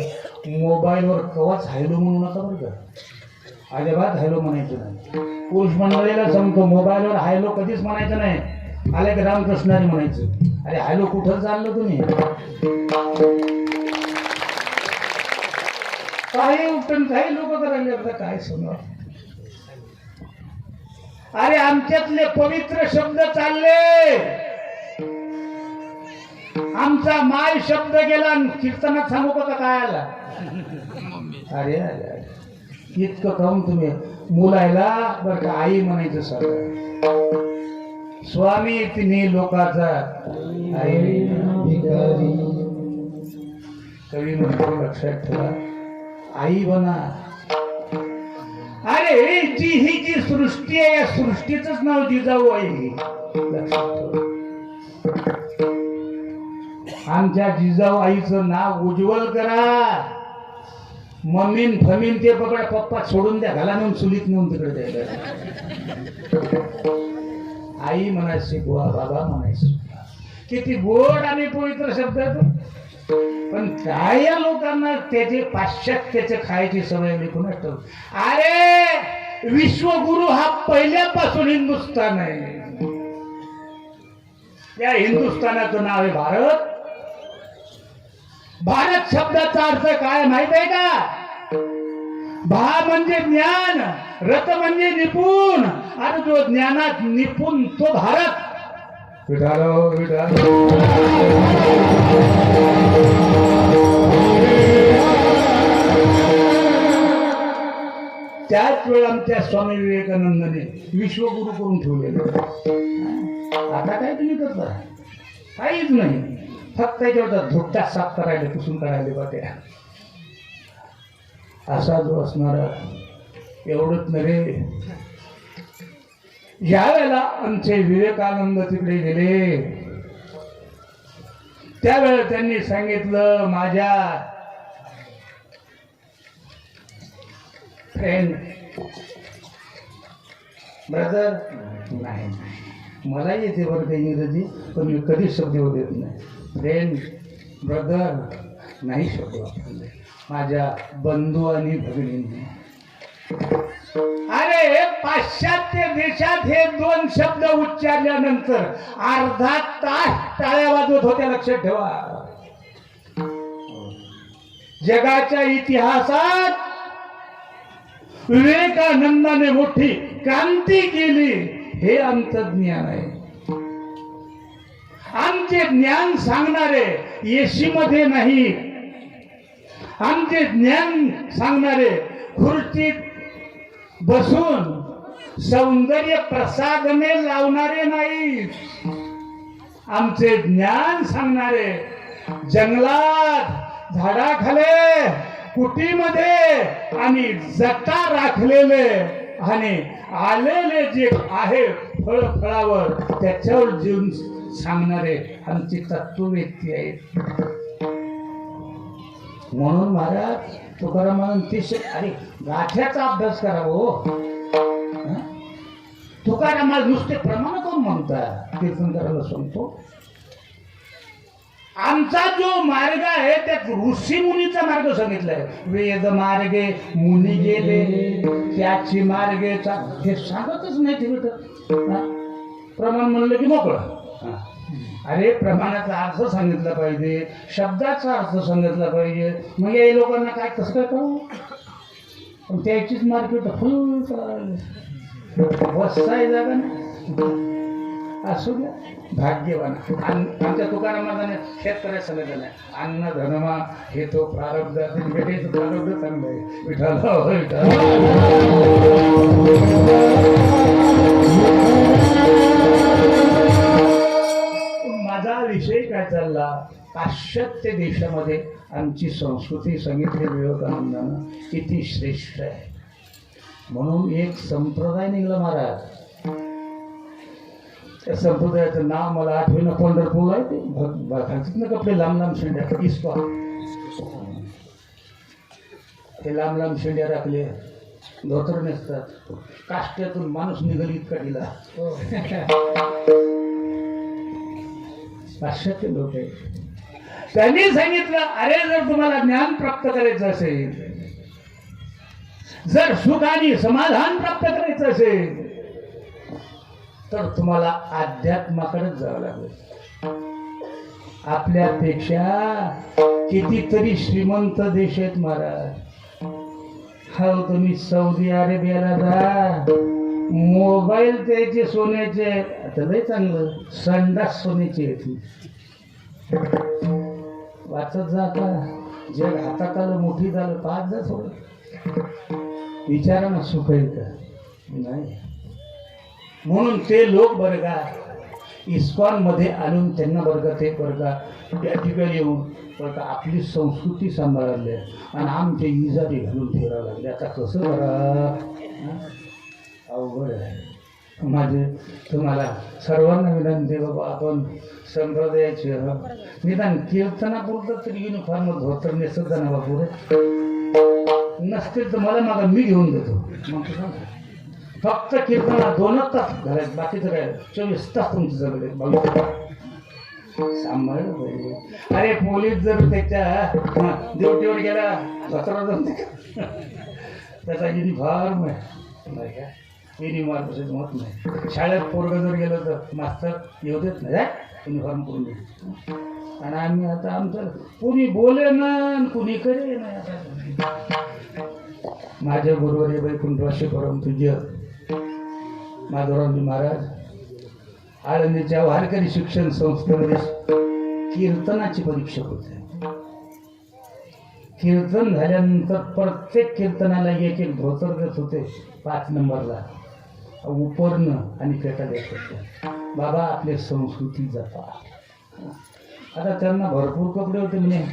मोबाईलवर कवाच हॅलो म्हणू नका बरं का. अजिबात हॅलो म्हणायचं नाही. पुरुष मंडळीला सांगतो मोबाईलवर हॅलो कधीच म्हणायचं नाही. आले की रामकृष्णाने म्हणायचं. अरे हॅलो कुठं चाललं तुम्ही? काही उठून काही लोक करायला काय समजा. अरे आमच्यातले पवित्र शब्द चालले. आमचा माय शब्द गेला. कीर्तनात सांगू का काय आला? अरे अरे इतकं काहून तुम्ही मुलायला बरं का आई म्हणायचं सगळं. स्वामी तिन्ही लोकाचा आई भिकारी. कवी म्हणतो लक्षात ठेवा आई बना. अरे जी ही जी सृष्टी आहे या सृष्टीच नाव जिजाऊ आहे. लक्षात ठेवा. आमच्या जिजाऊ आईचं नाव उज्ज्वल करा. मम्मीन फमीन ते पकडा पप्पा सोडून द्या. घाला नेऊन चुलीत नेऊन तिकडे द्यायला. आई म्हणायचं शिकवा, बाबा म्हणायचं शिकवा. किती गोड आणि पवित्र शब्द आहेत. पण काय या लोकांना त्याचे पाश्चात्याचे खायची सवय लिखून ठेव. अरे विश्वगुरु हा पहिल्यापासून हिंदुस्थान आहे. या हिंदुस्थानाचं नाव आहे भारत. भारत शब्दाचा अर्थ काय माहित आहे का? भा म्हणजे ज्ञान, रथ म्हणजे निपुण, आणि जो ज्ञानात निपुण तो भारत. विठालो विठालो. त्याच वेळ आमच्या स्वामी विवेकानंदाने विश्वगुरु करून ठेवलेलं. आता काय तुम्ही करता? काहीच नाही. फक्त त्याच्यावर धुट्टा साफ करायला पुसून काढायला बाट्या. असा जो असणारा एवढंच नव्हे. ज्या वेळेला आमचे विवेकानंद तिकडे गेले त्यावेळेला त्यांनी सांगितलं, माझ्या फ्रेंड ब्रदर नाही, मला येते बरं काही इंग्रजी पण मी कधीच शब्द देत नाही. फ्रेंड ब्रदर नाही शब्द वापरले. माझ्या बंधू आणि भगिनींनी. अरे पाश्चात्य देशात हे दोन शब्द उच्चारल्यानंतर अर्धा तास टाळ्या वाजवत होत्या. लक्षात ठेवा. जगाच्या इतिहासात विवेकानंदाने मोठी क्रांती केली. हे अंतज्ञान आहे. आमचे ज्ञान सांगणारे एसी मध्ये नाही. आमचे ज्ञान सांगणारे खुर्चीत बसून सौंदर्य प्रसाधने लावणारे नाहीत. आमचे ज्ञान सांगणारे जंगलात झाडाखाले कुटीमध्ये आणि जटा राखलेले आणि आलेले जे आहे फळावर त्याच्यावर जीवन सांगणारे आमची तत्व व्यक्ती आहेत. म्हणून महाराज तुकाराम अरे गाठ्याचा अभ्यास करा हो. तुकारामाला नुसते प्रमाण कोण म्हणतात कीर्तन करायला सांगतो. आमचा जो मार्ग आहे त्यात ऋषी मुनीचा मार्ग सांगितलाय. वेद मार्गे मुनी गेले त्याची मार्गेचा हे सांगतच नाही तिथं. प्रमाण म्हणलं की मोकळं. अरे प्रमाणाचा अर्थ सांगितला पाहिजे, शब्दाचा अर्थ सांगितला पाहिजे. मग या लोकांना काय कसं काय करू. पण त्याचीच मार्केट फुल बसताय जागा ना. असू द्या भाग्यवान. आमच्या तुकारामाने शेतकऱ्या सांगितलं नाही अन्न धनमा हे तो प्रारब्ध भेटायचं प्रारब्ध चांगलं आहे. विठ्ठल माझा विषय काय चालला. पाश्चात्य देशामध्ये आमची संस्कृती सांगितली विवेकानंदानं किती श्रेष्ठ आहे. म्हणून एक संप्रदाय निघाला महाराज. त्या संप्रदायाचं नाव मला आठवेना. पंढरपूर आहे ते ना कपडे लांब लांब शेंड्या इस्कॉन. ते लांब लांब शेंड्या राखले धोतर नेसतात. काष्ट्यातून माणूस निघाल इतका दिला. पाश्चात्य लोक आहे. त्यांनी सांगितलं अरे जर तुम्हाला ज्ञान प्राप्त करायचं असेल, जर सुख आणि समाधान प्राप्त करायचं असेल तर तुम्हाला अध्यात्माकडेच जावं लागेल. आपल्यापेक्षा कितीतरी श्रीमंत देश आहेत महाराज. हो तुम्ही सौदी अरेबियाला जा, मोबाईल त्याचे सोन्याचे आता लय चांगलं संडास सोन्याची येते. वाचत जाता जग हातात आलं मोठी झालं पाच जा थोडं विचारा ना सुख आहे का नाही. म्हणून ते लोक बरं का इस्कॉन मध्ये आणून त्यांना बरं का ते बरं का त्या ठिकाणी येऊन बरं का आपली संस्कृती सांभाळले आणि आमचे इजारी घालून फिरावं लागले. आता कसं करा अवघड आहे. माझे तुम्हाला सर्वांना विनंती बाबा आपण संप्रदायाचे निदान कीर्तनापुरतं तरी युनिफॉर्म धोतर नेसत जा ना बापू. नसतील तर मला मागा मी घेऊन देतो. मग फक्त कीर्तना 2 तास घालायचं बाकीचं काय 24 तास तुमचं जगले सांभाळलं पाहिजे. अरे पोलीस जर त्याच्या ड्युटीवर गेला सतरा जण त्याचा युनिफॉर्म आहे. युनिफॉर्म होत नाही. शाळेत पोरगं जर गेलं तर मास्तर येऊ देत नाही युनिफॉर्म करून देत. आणि आम्ही आता आमचं कुणी बोले ना कुणी करे ना. माझ्या बरोबर हे वैकुंठवासी परम तुझ्य माधवरावजी महाराज आळंदीच्या वारकरी शिक्षण संस्थेमध्ये कीर्तनाची परीक्षा होते. कीर्तन झाल्यानंतर प्रत्येक कीर्तनाला एक एक धोतर देत होते. 5 नंबरला उपरणं आणि पेटा देत होते. बाबा आपले संस्कृती जपा. आता त्यांना भरपूर कपडे होते म्हणजे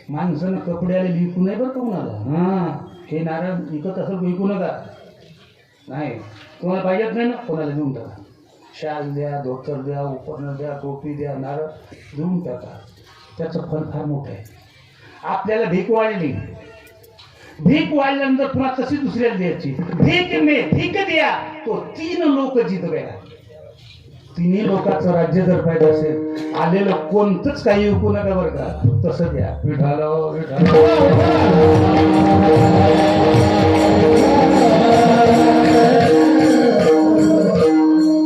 माणसानं कपडे आले विकू नाही बरं का कोणाला. हां हे नारळ विकत असं विकू नका नाही. कोणाला पाहिजेत नाही ना कोणाला देऊन टाका. शाल द्या धोतर द्या उपरणं द्या टोपी द्या नारळ देऊन टाका. त्याचं फल फार मोठं आहे. आपल्याला भीक वाढली. भीक वाढल्यानंतर पुन्हा तशी दुसऱ्याला द्यायची. भीक द्या तो 3 लोक जिथं गया. 3 लोकांचं राज्य जर पाहिजे असेल आलेलं कोणतंच काही विकू नका बरं का. तसं द्या. विठाला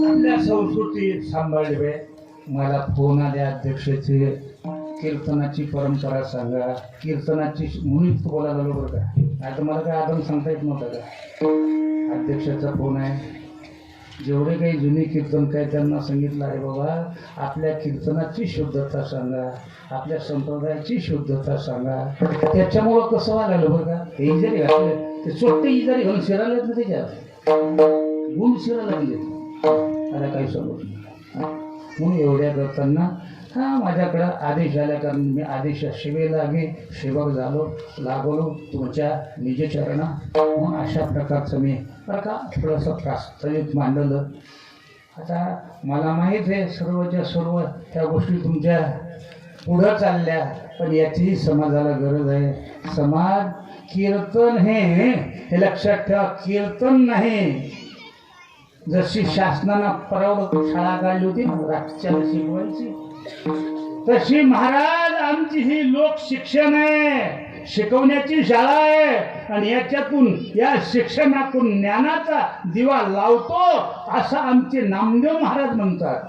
आपल्या संस्कृती सांभाळली पाहिजे. मला फोन आले अध्यक्षाचे कीर्तनाची परंपरा सांगा. कीर्तनाची मुलीच बोलायला लागलो बरं का. आता मला काय आदम सांगता येत नव्हतं का. अध्यक्षाचा फोन आहे. जेवढे काही जुने कीर्तन काय त्यांना सांगितलं आहे बाबा आपल्या कीर्तनाची शुद्धता सांगा, आपल्या संप्रदायाची शुद्धता सांगा. त्याच्यामुळं कसं व्हायला बरं का. हे जरी घातलं ते चोट्टे जरी घालून शिरायला येत ना त्याच्यात गुण शिरायला लागले. आता काही समज नाही. म्हणून एवढ्या करताना हा माझ्याकडं आदेश आल्या कारण मी आदेश सेवक लागलो तुमच्या निजचरणा. मग अशा प्रकारचं मी बरं का थोडंसं प्रास्ताविक मांडलं. आता मला माहीत आहे सर्वच्या सर्व त्या गोष्टी तुमच्या पुढं चालल्या, पण याचीही समाजाला गरज आहे. समाज कीर्तन हे लक्षात ठेवा, कीर्तन नाही. जशी शासनानं परवड शाळा काढली होती ना रातच्याला शिकवायची, तशी महाराज आमची ही लोक शिक्षण आहे, शिकवण्याची शाळा आहे. आणि या शिक्षणातून ज्ञानाचा दिवा लावतो असं आमचे नामदेव महाराज म्हणतात.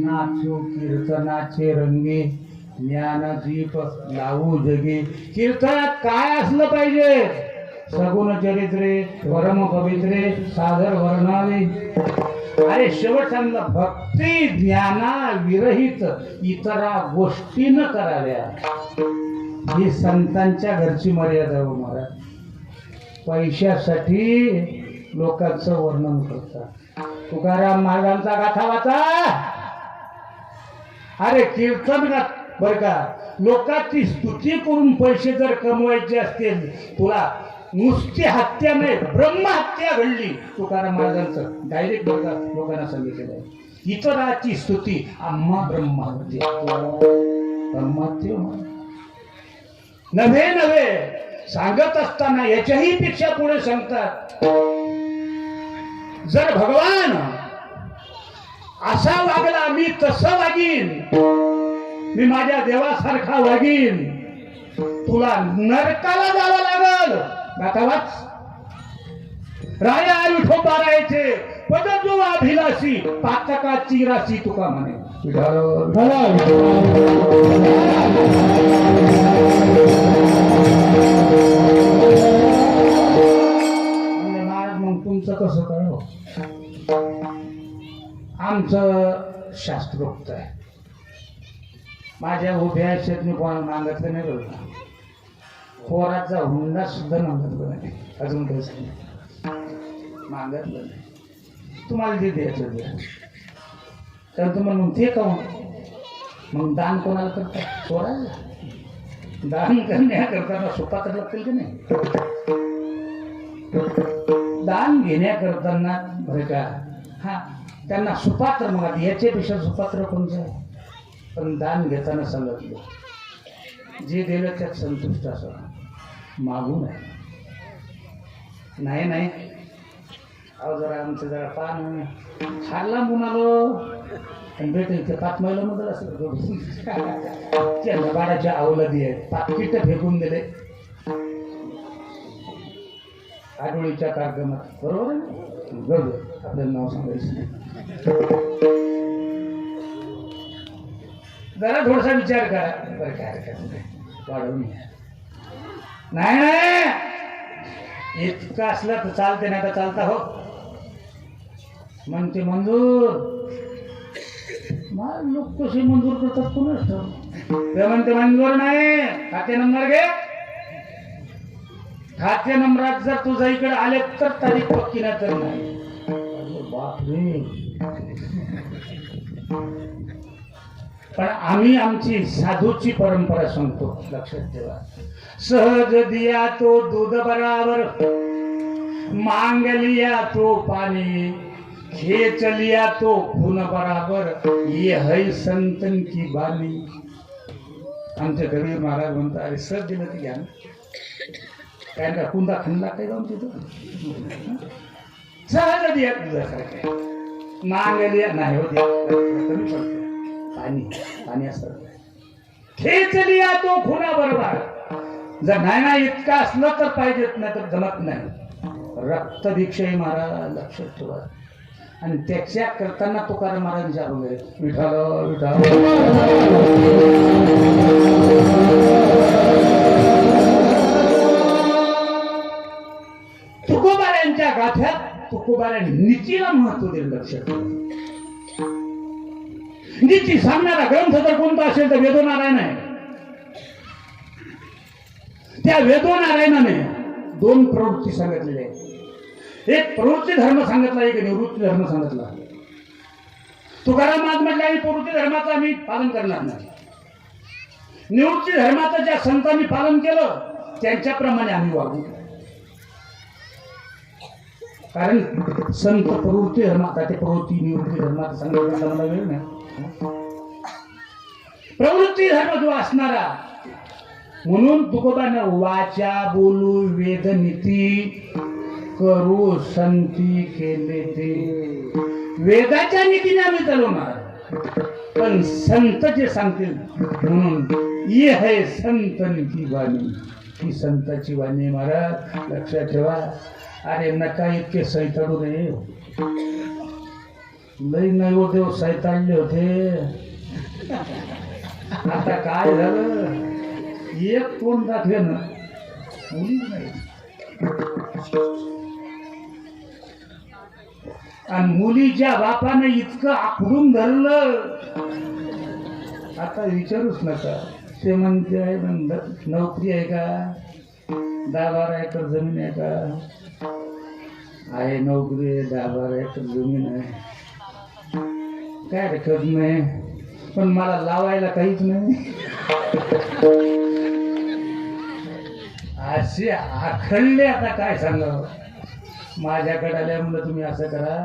नाचो कीर्तनाचे रंगी, ज्ञानदीप लावू जगी. कीर्तनात काय असलं पाहिजे? सगुण चरित्रे, परम पवित्रे, सादर वर्णावे. अरे शेवट सांगला भक्ती ज्ञाना विरहित इतरा गोष्टी न कराव्या. ही संतांच्या घरची मर्यादा हो महाराज. पैशासाठी लोकांचं वर्णन करतात. तुकाराम महाराजांचा गाथा वाचा. अरे कीर्तन बर का, लोकांची स्तुती करून पैसे जर कमवायचे असतील, तुला नुसती हत्या नाही ब्रह्महत्या घडली. तुकाराम महाराजांचं डायरेक्ट लोकांना सांगितलेलं आहे. इतराची स्तुती आम्हा ब्रह्महत्या नव्हे सांगत असताना याच्याही पेक्षा पुढे सांगतात, जर भगवान असा वागला मी तसं वागीन, मी माझ्या देवासारखा वागीन, तुला नरकाला जावं लागल. गातावाच राया विठोबा राहायचे पद जो अभिलाषी पातकाची राशी तुका म्हणे. महाराज मग तुमचं कसं कळव? आमचं शास्त्रोक्त आहे. माझ्या उभ्या शेत मी कोणाला मागतलं नाही बघा. पोराचा हुंडा सुद्धा मागतलं नाही अजून काही मागतलं नाही. तुम्हाला जे द्यायचं द्या. तर तुम्हाला मग ते काऊन मग दान कोणाला करतात? पोराला दान करण्या करताना सुपात्र लागतील की नाही? दान घेण्या करताना बरं का, हा त्यांना सुपात्र मग याच्यापेक्षा सुपात्र कोणतं आहे? पण दान घेताना सांगितलं जे दिलं त्यात संतुष्ट असावं, मागू नाही. नाही अहो जरा आमचं जरा पान खाल्ला मुनालो आणि भेट 5 मैलामध्ये असं त्या लबाडाच्या अवलदी आहेत. पाकिट फेकून दिले आडोळीच्या कार्यक्रमात. बरोबर आहे बरोबर, आपल्याला नाव सांगायचं नाही. जरा थोडासा विचार करा. बरं काय हरकत नाही, वाढवून नाही इतकं असलं तर चालते, नाही तर चालता हो म्हणते मंजूर. मग लोक कसे मंजूर करतात कोणाच ते म्हणते मंजूर नाही. खाते नंबर घे. खाते नंबरात जर तुझ्या इकडे आले तर तारीख पक्की नाही तर नाही. बापरे. पण आम्ही आमची साधूची परंपरा सांगतो, लक्षात ठेवा. सहज दिया तो दूध बराबर, मांग लिया तो पानी, खींच लिया तो खून बराबर, ये है संतन की बानी. आमचे कबीर महाराज म्हणतात, अरे सर दिलं ते घ्या ना. काय का कुंदा खणला काय जाऊन तिथं सहज द्या तुझं काय मांग लिया नाही हो द्या कमी पडतं पाणी असतं. खेच लिया तो खुना बरोबर, जर नाही इतका असलं तर पाहिजेत, नाही तर जमत नाही. रक्त दीक्षाही महाराज लक्षात ठेवा. आणि त्याच्या करताना तुकाराम महाराज विचारून गेले, विठाल विठाल तुकोबाऱ्यांच्या गाथ्यात तुकोबाऱ्या नीतीला महत्व दिलं. लक्षात ठेवा. नीती सांगणारा ग्रंथ जर कोणता असेल तर वेदोनारायण आहे. त्या वेदोनारायणाने दोन प्रवृत्ती सांगितलेल्या आहेत. एक प्रवृत्ती धर्म सांगितला, एक निवृत्ती धर्म सांगितला. तुकाराम महाराज म्हटलं आम्ही प्रवृत्ती धर्माचं आम्ही पालन करणार नाही. निवृत्ती धर्माचं ज्या संतांनी पालन केलं त्यांच्याप्रमाणे आम्ही वागू. कारण संत प्रवृत्ती धर्माचा ते प्रवृत्ती निवृत्ती धर्माचा सांगितलं मला वेळ नाही. प्रवृत्ती धर्म जो असणारा, म्हणून तुकोबानं वाचा बोलू वेद नीती करू संती केले ते. वेदाच्या नीतीने आम्ही चालवणार, पण संत जे सांगतील म्हणून ये है संतन की वाणी, ही संताची वाणी. महाराज लक्षात ठेवा. अरे नका इतके सैताडू रे, लई नैवदेव सैताडले होते. आता काय झालं, एक कोण दाखले ना मुली नाही. आणि मुलीच्या बापाने इतकं आखडून धरलं, आता विचारूच नका. ते म्हणते आहे नोकरी आहे का, 10-12 एकर जमीन आहे का. आहे नोकरी आहे, 10-12 एकर जमीन आहे, काय रखत नाही, पण मला लावायला काहीच नाही. असे आखडले. आता काय सांगावं. माझ्याकडे आल्यामुळे तुम्ही असं करा,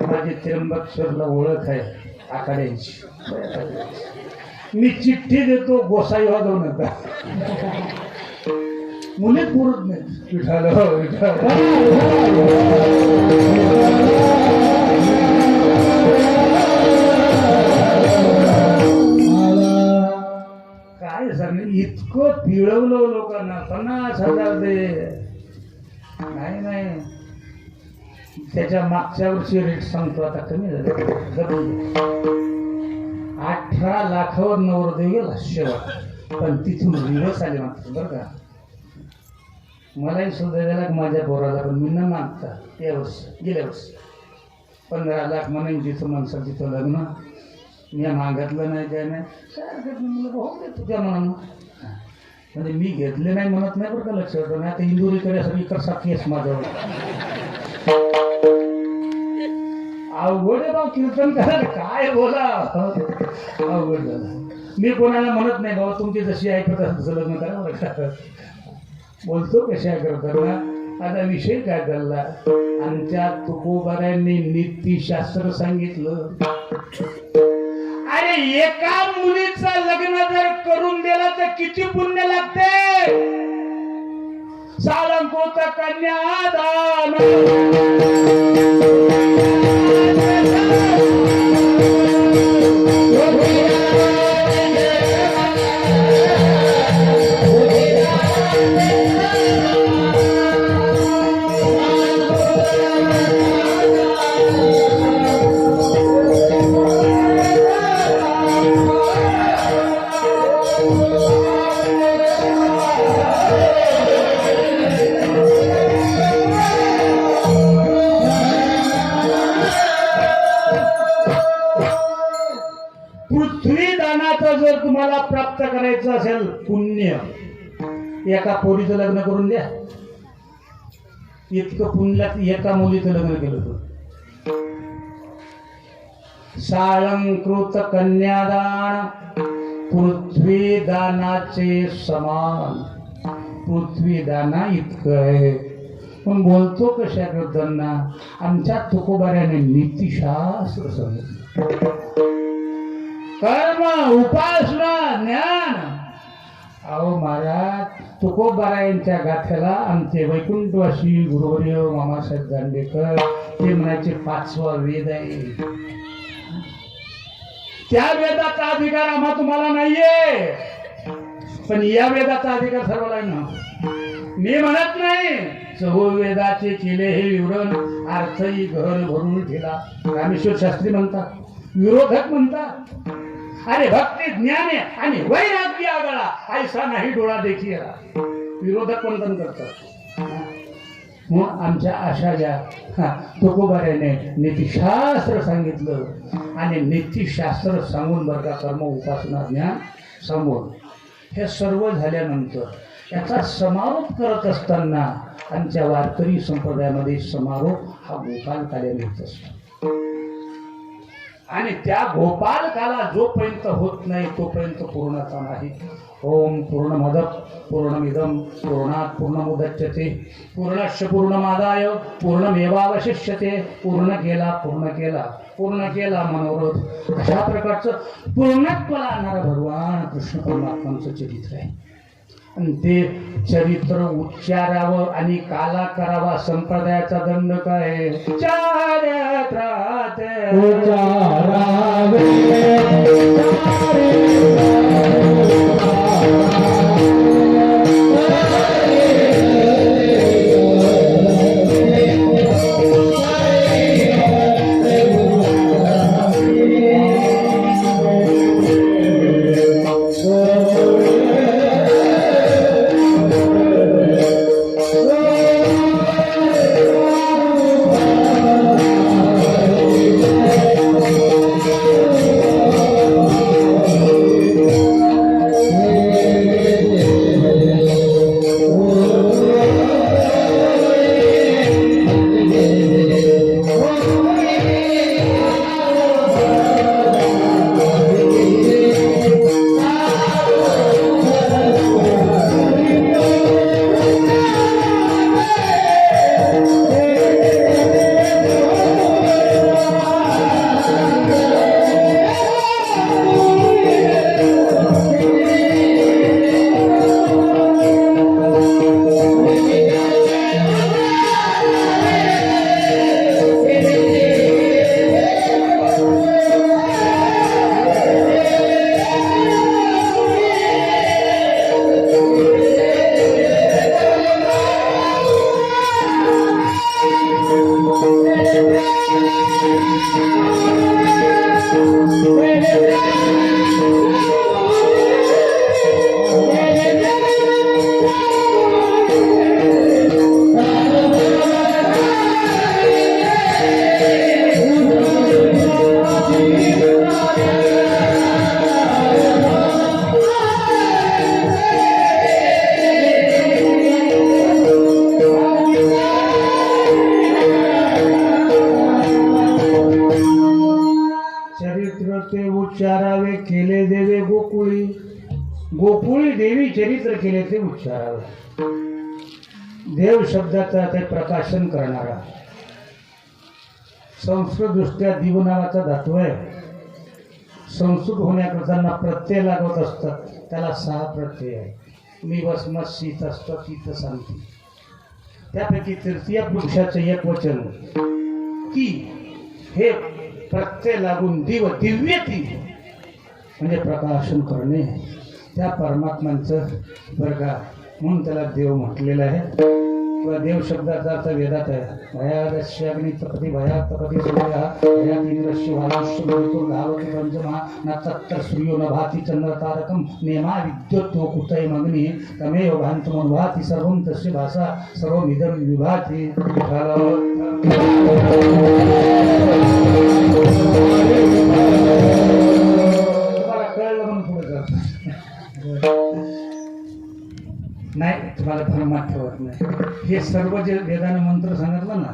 माझी त्र्यंबकेश्वरला ओळख आहे आखाड्यांची. मी चिठ्ठी देतो, गोसाई वाजवू नका. मुली पुरत नाही. विठाल काय सांग, इतकं पिळवलं लोकांना. 50,000 दे. नाही त्याच्या मागच्या वर्षी रेट सांगतो, आता कमी झाले. 18 लाखावर नवरदेव गेला शेवट, पण तिथून रिवर्स आले मागतो बरं का. मलाही सुद्धा द्यायला माझ्या पोराला, पण मी न मागता या वर्षी गेल्या वर्षी 15 लाख म्हणून जिथं माणसं तिथं लग्न. मी मागितलं नाही काय नाही, काय तुझ्या मनानं. म्हणजे मी घेतले नाही म्हणत नाही बरं का, लक्षात नाही. आता इंदुरीकडे सगळी इकडचा केस माझ्यावर. अवघड आहे बाबा कीर्तन करायला, काय बोला अवघड झालं. मी कोणाला म्हणत नाही बाबा तुमची जशी ऐकत तसं लग्न करा बरं का. बोलतो कशा करताना. आता विषय काय चालला, आमच्या तुकोबाऱ्यांनी नीतिशास्त्र सांगितलं. अरे एका मुलीचं लग्न जर करून दिलं तर किती पुण्य लागते. साळंकोत कन्यादान जर तुम्हाला प्राप्त करायचं असेल पुण्य, एका पोरीचं लग्न करून द्या. इतकं पुण्यात एका मुलीचं लग्न केलं होतं. साळंकृत कन्यादान पृथ्वी दानाचे समान. पृथ्वी दाना इतकं आहे. पण बोलतो कशा करताना आमच्या तुकोबाऱ्याने नीतिशास्त्र सांगितलं. कर्म, उपासना, ज्ञान. अहो महाराज, तुकोबारायांच्या गाथ्याला आमचे वैकुंठवासी गुरुवर्य मामासाहेब दांडेकर ते म्हणायचे 5वा वेद आहे. त्या वेदाचा अधिकार आम्हा तुम्हाला नाहीये, पण या वेदाचा अधिकार सर्वांना आहे ना. मी म्हणत नाही सहो वेदाचे केले हे विवरण अर्थही घर भरून ठेला, रामेश्वर शास्त्री म्हणतात. विरोधक म्हणतात अरे भक्ती ज्ञाने आणि वैराग्य आगळा ऐसा नाही डोळा देखी आला. विरोधक पंथन करतात. मग आमच्या अशा ज्या तुकोबाऱ्याने नीतिशास्त्र सांगितलं आणि नीतिशास्त्र सांगून बरं का कर्म, उपासना, ज्ञान सांगून हे सर्व झाल्यानंतर याचा समारोप करत असताना आमच्या वारकरी संप्रदायामध्ये समारोप हा गोपाल काल्याने होत असतो. आणि त्या गोपाल काला जोपर्यंत होत नाही तोपर्यंत पूर्णता नाही. ओम पूर्णमद पूर्णमिदम पूर्णात पूर्णमुदच्यते पूर्णस्य पूर्णमादाय पूर्णमेवावशिष्यते. पूर्ण केला मनोरथ. अशा प्रकारचं पूर्णत्वाला आणणारं भगवान कृष्ण परमात्मांचं चरित्र आहे. आणि ते चरित्र उच्चारावं आणि काला करावा. संप्रदायाचा दंड काय? चारित्रात उच्चारावे उच्चारावे केले देवे गोकुळी. गोकुळी देवी चरित्र केले ते उच्चारावे. देव शब्दाचा ते प्रकाशन करणारा संस्कृत दृष्ट्या दिव नावाचा धातू आहे. संस्कृत होण्याकरताना प्रत्यय लागत असतात. त्याला 6 प्रत्यय आहे. मी वस्मत शीत असतं तीत सांगते. त्यापैकी तृतीय पुरुषाचं एक वचन की हे प्रत्यय लागून दिव्यती म्हणजे प्रकाशन करणे. त्या परमात्मांचं बरं का म्हणून त्याला देव म्हटलेलं आहे. किंवा देव शब्दाचा अर्थ वेदात आहे. भयादश्याग्नितपती भयातपती सूर्य भयातिरश्य भालाश्य धावती पंचमा न तत्तर सूर्यो न भाती चंद्र तारकम नेमा विद्युतो कुतय मग्नी तमेव भांतमन भाती सर्वं तस्य भाषा सर्वमिदं विभाति. नाही तुम्हाला भ्रमात ठेवत नाही. हे सर्व जे वेदाने मंत्र सांगितलं ना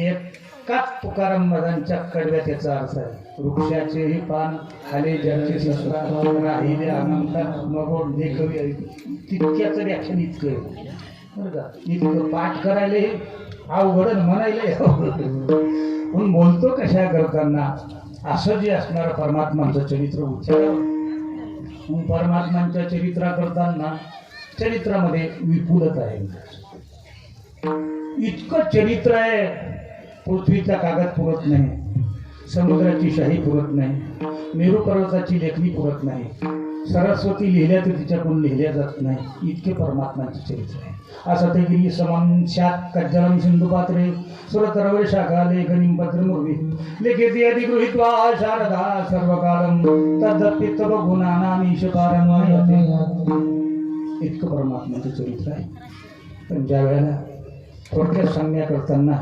एकाच तुकाराम महाराजांच्या कडव्यात याचा अर्थ आहे. वृक्षाचेही पान खाले ज्याचे शस्त्रा राहिले अनंत मगोड देखवी तितक्याचं व्याख्यान इतकं आहे. बरं का इतकं पाठ करायला अवघड म्हणायला अवघड पण बोलतो कशा करताना असं जे असणारं परमात्माचं चरित्र उच्चारावं परमात्मांच्या चरित्रा करताना चरित्रामध्ये विपुलता आहे इतकं चरित्र आहे पृथ्वीचा कागद पुरत नाही समुद्राची शाही पुरत नाही मेरू पर्वताची लेखणी पुरत नाही सरस्वती लिहिल्या तर तिच्याकडून लिहिल्या जात नाही इतके परमात्माचे चरित्र आहे असं ते गिरी समम शात कज्जलम सिंधू पात्रे सुरतरवरे शाखा लेखनीम पत्र मुर्वी लेखेती अधिगृहीत्वा शारदा सर्वकालम तद्दत्तित्व गुणानामीश पारमयते इतकं परमात्माचं चरित्र आहे पण ज्या वेळेला थोडक्यात सांगण्या करताना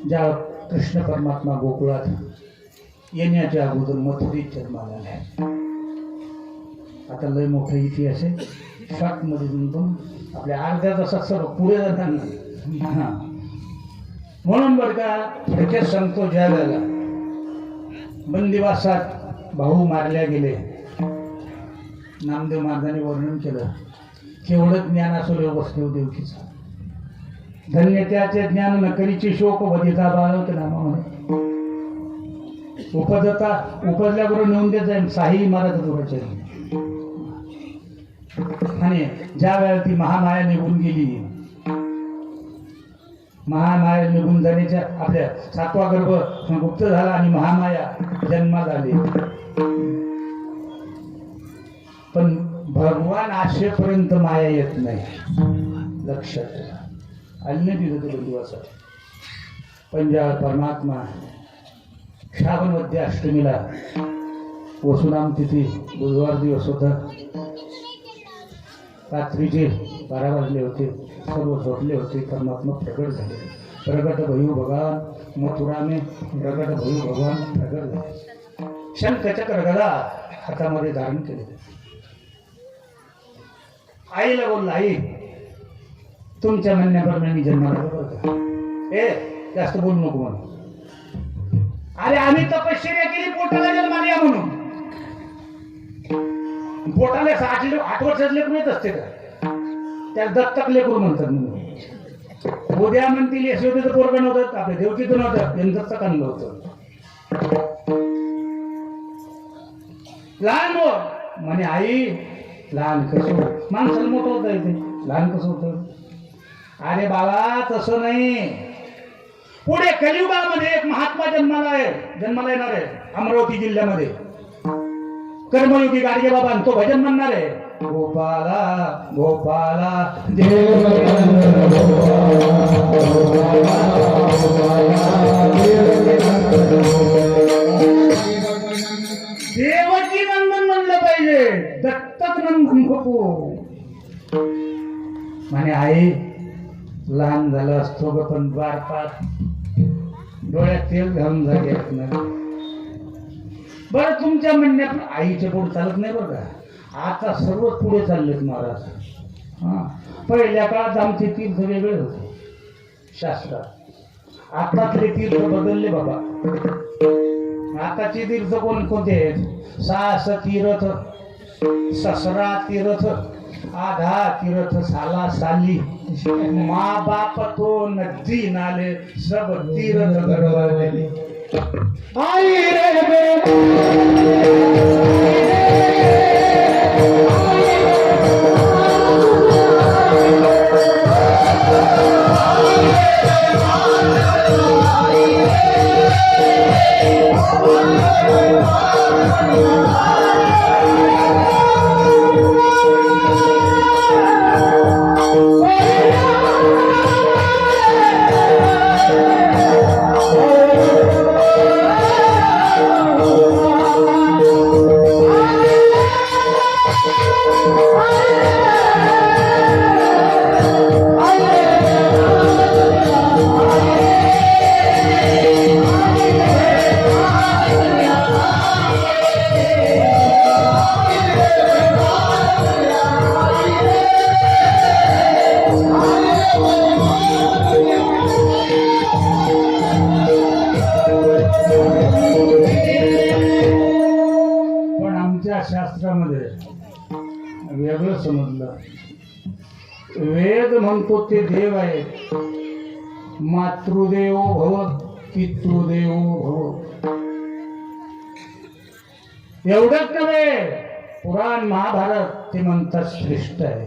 ज्या कृष्ण परमात्मा गोकुळात येण्याच्या अगोदर मथुरीत जन्माला आले आता लय मोठा इतिहास आहे शॉर्टमध्ये पण आपल्या अर्ध्या तासात सर्व पुढे जाताना हां म्हणून बरं का थोडक्यात सांगतो ज्या वेळेला बंदिवासात भाऊ मारल्या गेले नामदेव महाराजांनी वर्णन केलं केवढं ज्ञान असो रे वसुदेव देवकीचं धन्य त्याचे ज्ञान न करीची शोक वधिता बाळवते नामामध्ये उपजल्याबरोबर नेऊन देत जाईल साही महाराज दुराचे आणि ज्या वेळेला ती महामाया निघून गेली महामाया निघून जाण्याच्या आपल्या 7वा गर्भ गुप्त झाला आणि महामाया जन्माला आली पण भगवान आशेपर्यंत माया येत नाही लक्षात ठेवा आली नाही तिथं ते बंधुवासाठी पण ज्या परमात्मा श्रावण मध्य अष्टमीला वसुनाम तिथी बुधवार दिवस होता रात्रीचे 12 वाजले होते सर्व झोपले होते परमात्मा प्रगट झाले प्रगट भयू भगवान मथुरा में प्रगट भयू भगवान प्रगट झाले शंखचक्र गदा हातामध्ये धारण केले आईला बोलला आई तुमच्या म्हणण्याप्रमाणे मी जन्माला बरं का ए जास्त बोलू नको म्हणून अरे आम्ही तपश्चर्या केली पोटाला जन्माला या म्हणून पोटाला 8 वर्षाचे लेकरू येत असते का त्याला दत्तक लेकरू म्हणतात म्हणून उद्या म्हणतील यशोदेचं पोरगं नव्हतं आपल्या देवकीचं नव्हतं यांचं दत्तक आणलं होतं लहान म्हणे आई लहान कसं माणसाला मोठं होतं इथे लहान कसं होतं अरे बाबा तसं नाही पुढे कलियुगामध्ये एक महात्मा जन्माला येणार आहे अमरावती जिल्ह्यामध्ये कर्मयोगी गाडगे बाबा तो भजन म्हणणार आहे गोपाला गोपाला देवकी नंदन म्हणलं पाहिजे दत्तक नंदन खपू म्हणे आई लहान झालं असतो ग पण द्वारपात डोळ्यात तेल घालून जागेत नाही बरं तुमच्या म्हणण्यात आईच्या पुढे चालत नाही बरं का आता सर्व पुढे चाललेत महाराज हां पहिल्या काळात आमचे तीर्थ वेगळे होते शास्त्रात आतातले तीर्थ बदलले बाबा आताचे तीर्थ कोणते आहेत 6 तीर्थ ससरा तीर्थ आधा तीर्थ साला साली माँ बाप तो नदी नाले सब तीर्थ गड़बड़े आई शास्त्रामध्ये वेगळं समजलं वेद म्हणतो ते देव आहेत. मातृदेवो भव पितृदेवो भव. एवढंच नव्हे, पुराण महाभारत ते म्हणतात श्रेष्ठ आहे.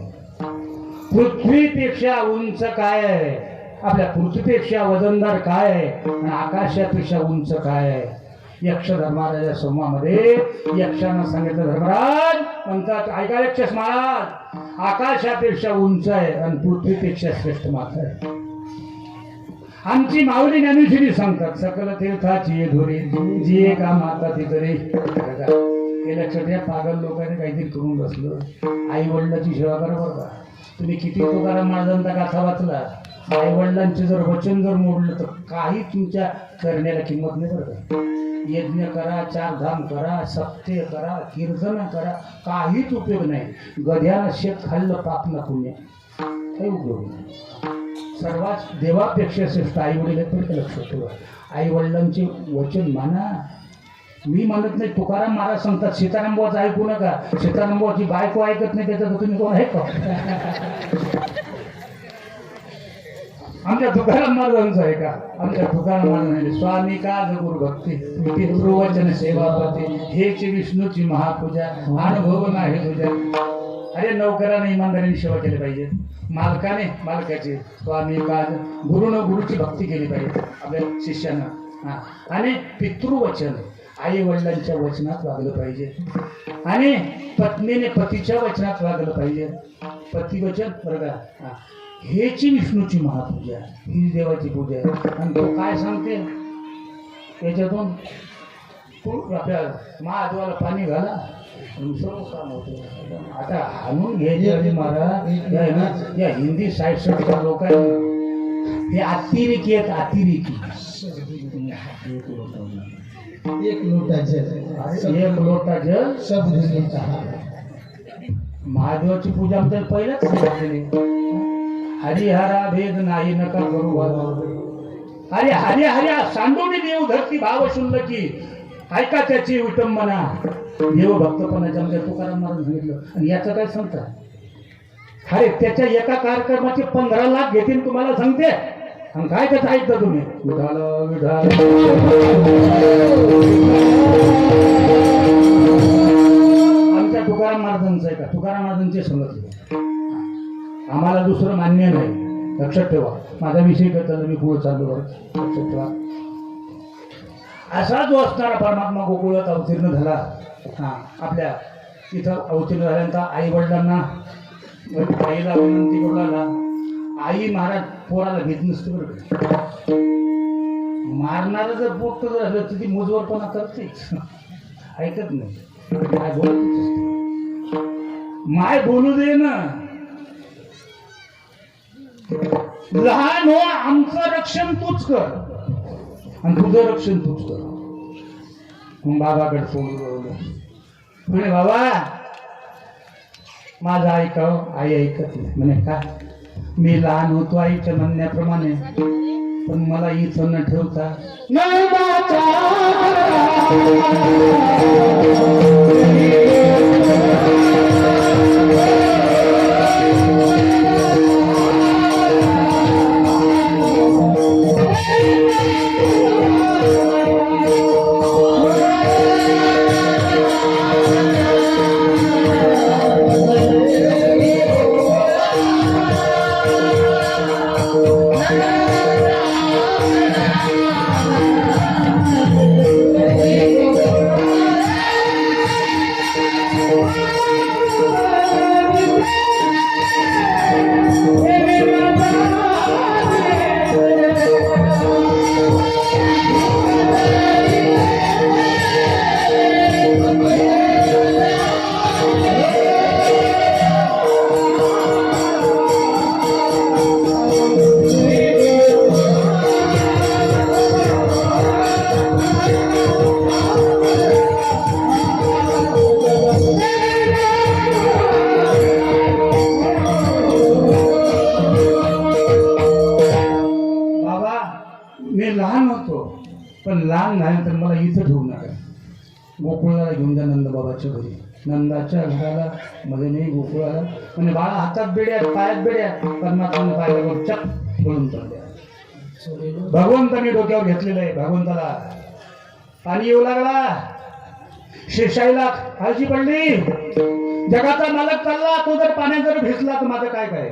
पृथ्वीपेक्षा उंच काय आहे, आपल्या पृथ्वीपेक्षा वजनदार काय आहे आणि आकाशापेक्षा उंच काय आहे. यक्ष धर्मराजा समूहामध्ये यक्षानं सांगितलं, धर्मराज म्हणतात, ऐका यक्षस महाराज, आकाशापेक्षा उंच आहे आणि पृथ्वीपेक्षा श्रेष्ठ माता आहे. आमची माऊली ज्ञानेश्वरी सांगतात, सकल तीर्थाची धुरी जी एका माता ती तरी. हे लक्षात घ्या, पागल लोकांनी काहीतरी करून बसलं. आई वडिलांची सेवा करा बरं का. तुम्ही किती तुकाराम महाराजांचा गाथा वाचला, आई वडिलांचे जर वचन जर मोडलं तर काही तुमच्या करण्याला किंमत नाही बरं का. यज्ञ करा, चार धाम करा, सत्य करा, कीर्तन करा, काहीच उपयोग नाही. गध्यानं शेत खाल्लं पाप ना पुण्य, काही उपयोग नाही. सर्वात देवापेक्षा श्रेष्ठ आई वडील पण लक्षात ठेवा. आई वडिलांचे वचन माना. मी म्हणत नाही, तुकाराम महाराज सांगतात सीताराम बुवाचं ऐकू नका. सीताराम बुवाची बायको ऐकत नाही, त्याचं तुम्ही कोण आहे का? आमच्या तुकाराम महाराजांचं आहे का? आमच्या तुकाराम महाराजांनी स्वामी काज गुरु भक्ती पितृवचन सेवापती हेच विष्णूची महापूजा अनुभव नाही तुझ्या. अरे नोकराने इमानदारीने सेवा केली पाहिजे, मालकाने मालकाची, स्वामी काज गुरुनं गुरुची भक्ती केली पाहिजे आपल्या शिष्यानं. आणि पितृवचन आई वडिलांच्या वचनात वागलं पाहिजे आणि पत्नीने पतीच्या वचनात वागलं पाहिजे. पतिवचन बरं का, हेची विष्णूची महापूजा, ही देवाची पूजा आहे. आणि तो काय सांगते याच्यातून, आपल्या महादेवाला पाणी घाला सर्व काम होतं. आता आणून घ्यायचे आणि महाराज या हिंदी साहित्याच्या लोकांनी हे अतिरेकी आहेत, अतिरेकी. एक लोटा जल सब महादेवाची पूजा आमच्या पहिल्याच सांगितलेली. हरिहरा भेद नाही नका करू अरे हरि हरि सांडोनी देव धरती भाव शुल्लकी, ऐका त्याची विटंबना. देव भक्तपणाच्या आमच्या तुकाराम महाराज सांगितलं. आणि याचं काय सांगता, अरे त्याच्या एका कार्यक्रमाचे 15 लाख घेतील तुम्हाला सांगते. आणि काय त्याचं ऐकता तुम्ही, विठाल विठाल. आमच्या तुकाराम महाराजांचं आहे का? तुकाराम महाराजांचे सांगितले. आम्हाला दुसरं मान्य नाही. लक्षात ठेवा, माझा विषय करता मी पुढे चाललो. लक्षात ठेवा, असा जो असणारा परमात्मा गोकुळात अवतीर्ण झाला. आपल्या तिथं अवतीर्ण झाल्यानंतर आई वडिलांना आईला विनंती करू लागला. आई महाराज पोराला घेत नसते बरोबर. मारणारं जर पोट जर झालं तर ती मुजवरपणा करतेच, ऐकत नाही. माय बोलतच असते, माय बोलू दे ना. लहान हो, आमचं रक्षण तूच कर आणि तुझं रक्षण तूच कर. मग बाबाकडे फोन म्हणे, बाबा माझं ऐकाव. आई ऐकत नाही. म्हणे काय, मी लहान होतो आईच्या म्हणण्याप्रमाणे, पण मला इथं न ठेवता पण लहान नाही तर मला इथं ठेवू नका. गोकुळाला घेऊन जा नंद बाबाच्या घरी. नंदाच्या घराला मध्ये नाही गोकुळाला म्हणजे बाळा हातात बेड्या पायात बेड्या परमात्माने पाहिल्यावर चप बोलून चालल्या. भगवंताने डोक्यावर घेतलेलं आहे. भगवंताला पाणी येऊ लागला, शेषाईला काळजी पडली, जगाचा मालक चालला, तो जर पाण्यात जर भिजला तर माझं काय काय.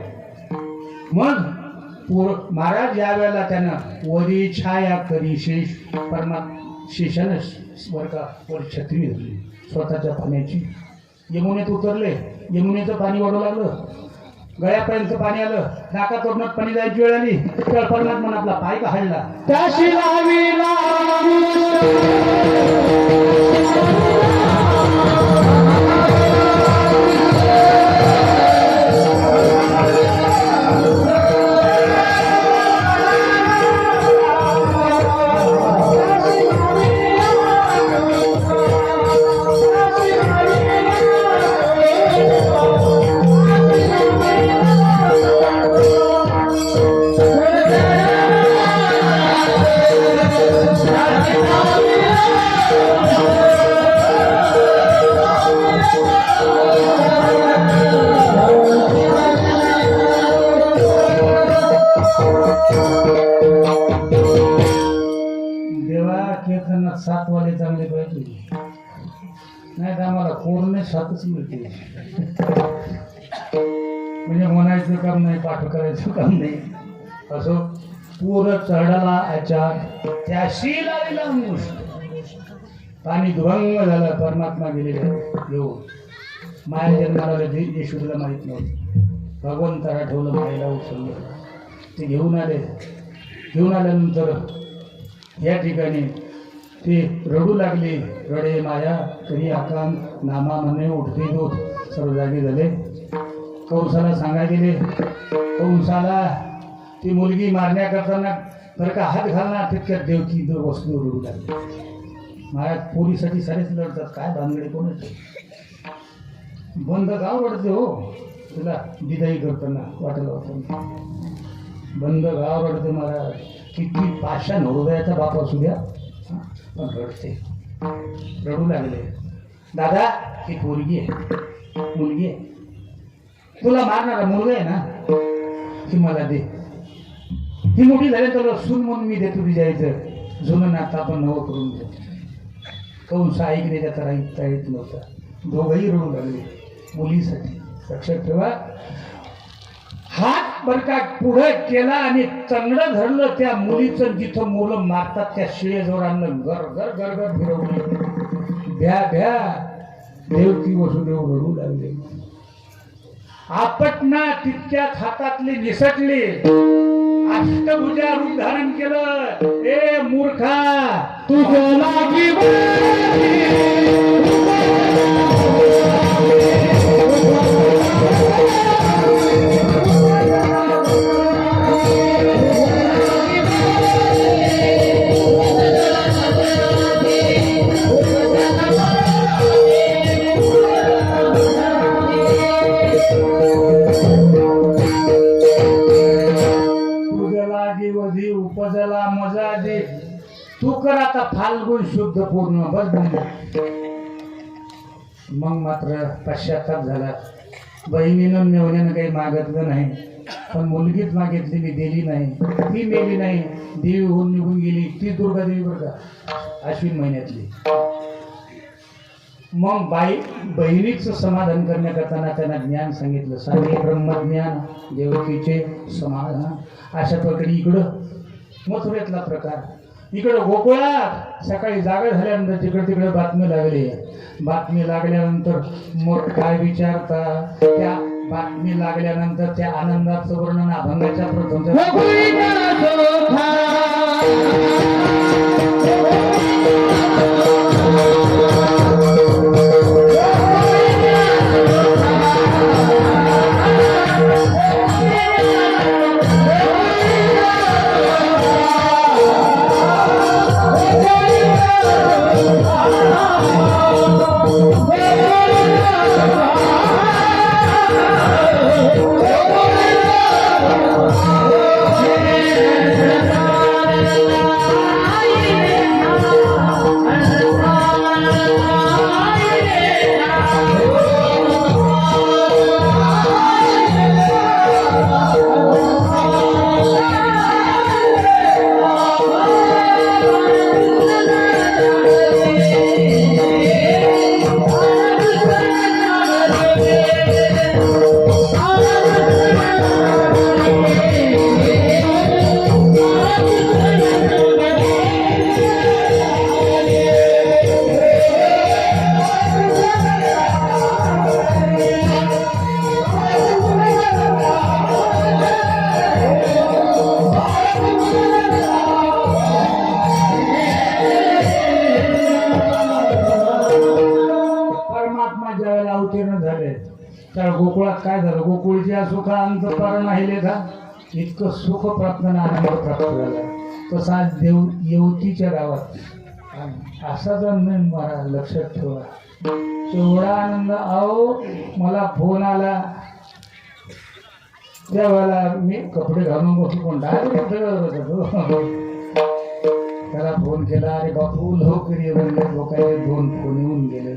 मग महाराज या वेळेला त्यानं वरी छाया करी शेष शेषानं वर छत्री धरली स्वतःच्या पाण्याची. यमुनेत उतरले, यमुनेचं पाणी वाढू लागलं, गळ्यापर्यंत पाणी आलं, नाका तोडण्यात पाणी जायची वेळ आली तर परमात्मा आपला पाय का हाडला. त्याशी लाविला देवा केतना 7 वाले चांगले पाहिजे, नाही तर आम्हाला कोरणे 7च मिळते. म्हणजे म्हणायचं काम नाही, पाठ करायचं काम नाही. असो पूर चढला आचार त्याशी लाविला अंकुश. पाणी दुभंग झालं, परमात्मा गेले घेऊन. माया जन्माला यशोदेला माहीत नव्हतं, भगवंताला ठेवलं, मायेला उचललं, ते घेऊन आले. घेऊन आल्यानंतर या ठिकाणी ते रडू लागले. रडे माया तरी आकांत, नामा म्हणे उठते दूध, सर्व जागी झाले. कंसाला सांगायला गेले, कंसाला ती मुलगी मारण्याकरताना बरं का हात घालणार, तितक्यात देवकी वस्तू रडू लागली. माया पोरीसाठी सारेच लढतात, काय भानगडे कोणाचे. बंद गाव रडते हो, तुला विदाई करताना वाटलं होतं. बंद गाव रडते महाराज. किती पाषाण हृदयाचा बाप असू द्या, पण रडते. रडू लागले. दादा ही पोरगी आहे, मुलगी आहे, तुला मारणारा मुलगा आहे ना, ती मला दे. ती मोठी झाली तर सून म्हणून मी देतो, ती जायचं जुनं नातं आपण नवं करून देतो. कंस ऐकले त्याचा ऐकता येत नव्हता. दोघंही रडू लागले मुलीसाठी. लक्षात ठेवा, हात बरं का पुढे केला आणि चंगडं धरलं त्या मुलीचं. जिथं मुलं मारतात त्या शिळेजवळ आणलं, घर घर घर घर फिरवले. भ्या भ्या देवकी वसुदेव रडू लागले. आपटना तितक्यात हातातले निसटले, अष्टभुजा रूप धारण केलं. ए मूर्खा, तुझ्या लागी वधी उपजला मजा दे. तू कर आता फाल्गुन शुद्ध पूर्ण, बस बंद. मग मात्र पश्चाताप झाला. बहिणीनं मेवण्यानं काही मागितलं नाही, पण मुलगीच मागितली, मी दिली नाही. ती मेली नाही, देवी होऊन निघून गेली. ती दुर्गा देवी बरं का, अश्विन महिन्यातली. मग बहिणीचं समाधान करण्याकरताना त्यांना ज्ञान सांगितलं. सारे ब्रह्मज्ञान देवकीचे समाधान. अशा प्रकारे इकडं मथुरेतला प्रकार. इकडं गोकुळात सकाळी जागा झाल्यानंतर तिकडे तिकडे बातमी लागली. बातमी लागल्यानंतर मग काय विचारता, त्या बातमी लागल्यानंतर त्या आनंदाचं वर्णन अभंगाच्या प्रथम दर्शन झाले. तर गोकुळात काय झालं, गोकुळच्या सुखांत पर नाहिले का, इतकं सुख प्राप्त आणि आनंद प्राप्त झाला. तसा आज येवतीच्या गावात असा जर नाही मला लक्षात ठेवा. एवढा आनंद. अहो मला फोन आला त्यावेळेला मी कपडे घालून बसलो, पण डायरेक्ट कपडे घालत होतो. त्याला फोन केला, अरे बापू लवकर ये म्हणले. लोकांनी 2 फोन येऊन गेले.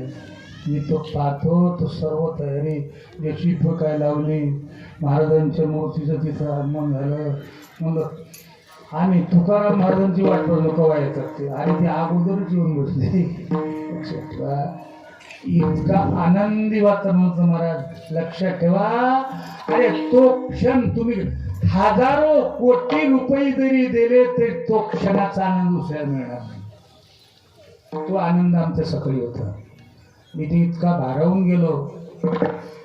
मी तो पाहतो तो सर्व तयारी याची ठोकाय लावली. महाराजांच्या मूर्तीचं तिथं आगमन झालं. मग आम्ही तुकाराम महाराजांची वाट बघलो केव्हा येतात ते, आणि ते अगोदरच येऊन बसले. लक्षात ठेवा, इतका आनंदी वातावरण होतं महाराज. लक्षात ठेवा, अरे तो क्षण तुम्ही 1000 कोटी रुपये जरी दिले तरी तो क्षणाचा आनंद दुसऱ्या मिळणार नाही. तो आनंद आमच्या सकाळी होता. मी ते इतका भारावून गेलो,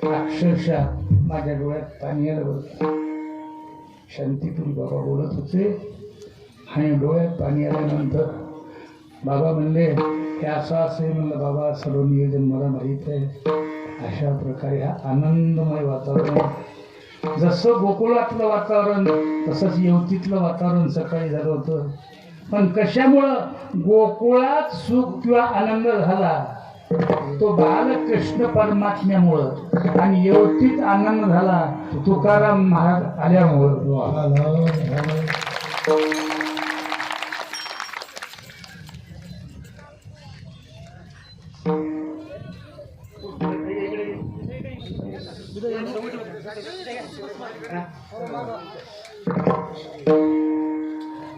अक्षरशः माझ्या डोळ्यात पाणी आलं होतं. शांतीपुरी बाबा बोलत होते आणि डोळ्यात पाणी आल्यानंतर बाबा म्हणले हे असं असेल. म्हणलं बाबा सर्व नियोजन मला माहीत आहे. अशा प्रकारे हा आनंदमय वातावरण, जसं गोकुळातलं वातावरण तसंच येवतीतलं वातावरण सकाळी झालं होतं. पण कशामुळं गोकुळात सुख किंवा आनंद झाला, तो बालकृष्ण परमात्म्यामुळं, आणि येवतीत आनंद झाला तुकाराम महाराज आल्यामुळं.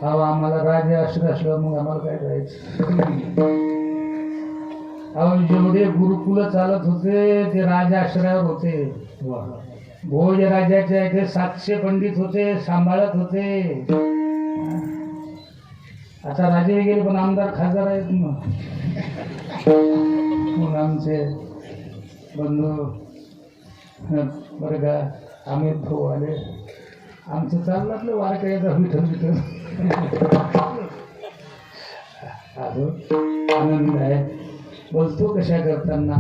अहो आम्हाला राजे आश्रय असलं मग आम्हाला काय करायचं. अहो जेवढे गुरुकुल चालत होते ते राजा आश्रयावर होते. भोज राजाच्या इथे 700 पंडित होते, सांभाळत होते. आता राजे गेले पण आमदार खासदार आहेत. मग आमचे बंधू बरं का अमित भाऊ आले. आमचं चाललं आपलं वारकऱ्याचा विठ्ठल अजून आनंद आहे. बोलतो कशा करताना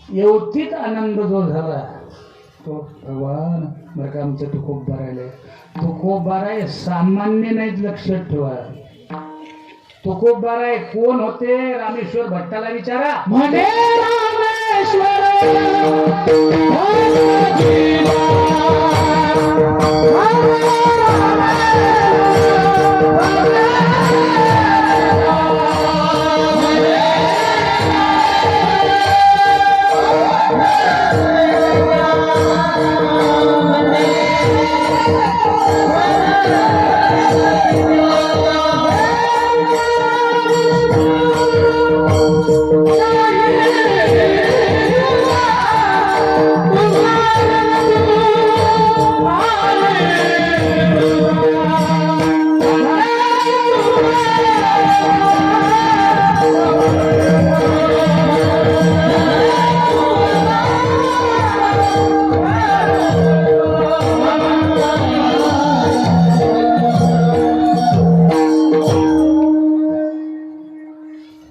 येवतीत आनंद जो झाला तो भगवान बरं का आमचं तुकोबा राहिले. तुकोबा आहे सामान्य नाहीत, लक्षात ठेवा. तुकोबा आहे कोण होते, रामेश्वर भट्टाला विचारा. म्हणे रामेश्वर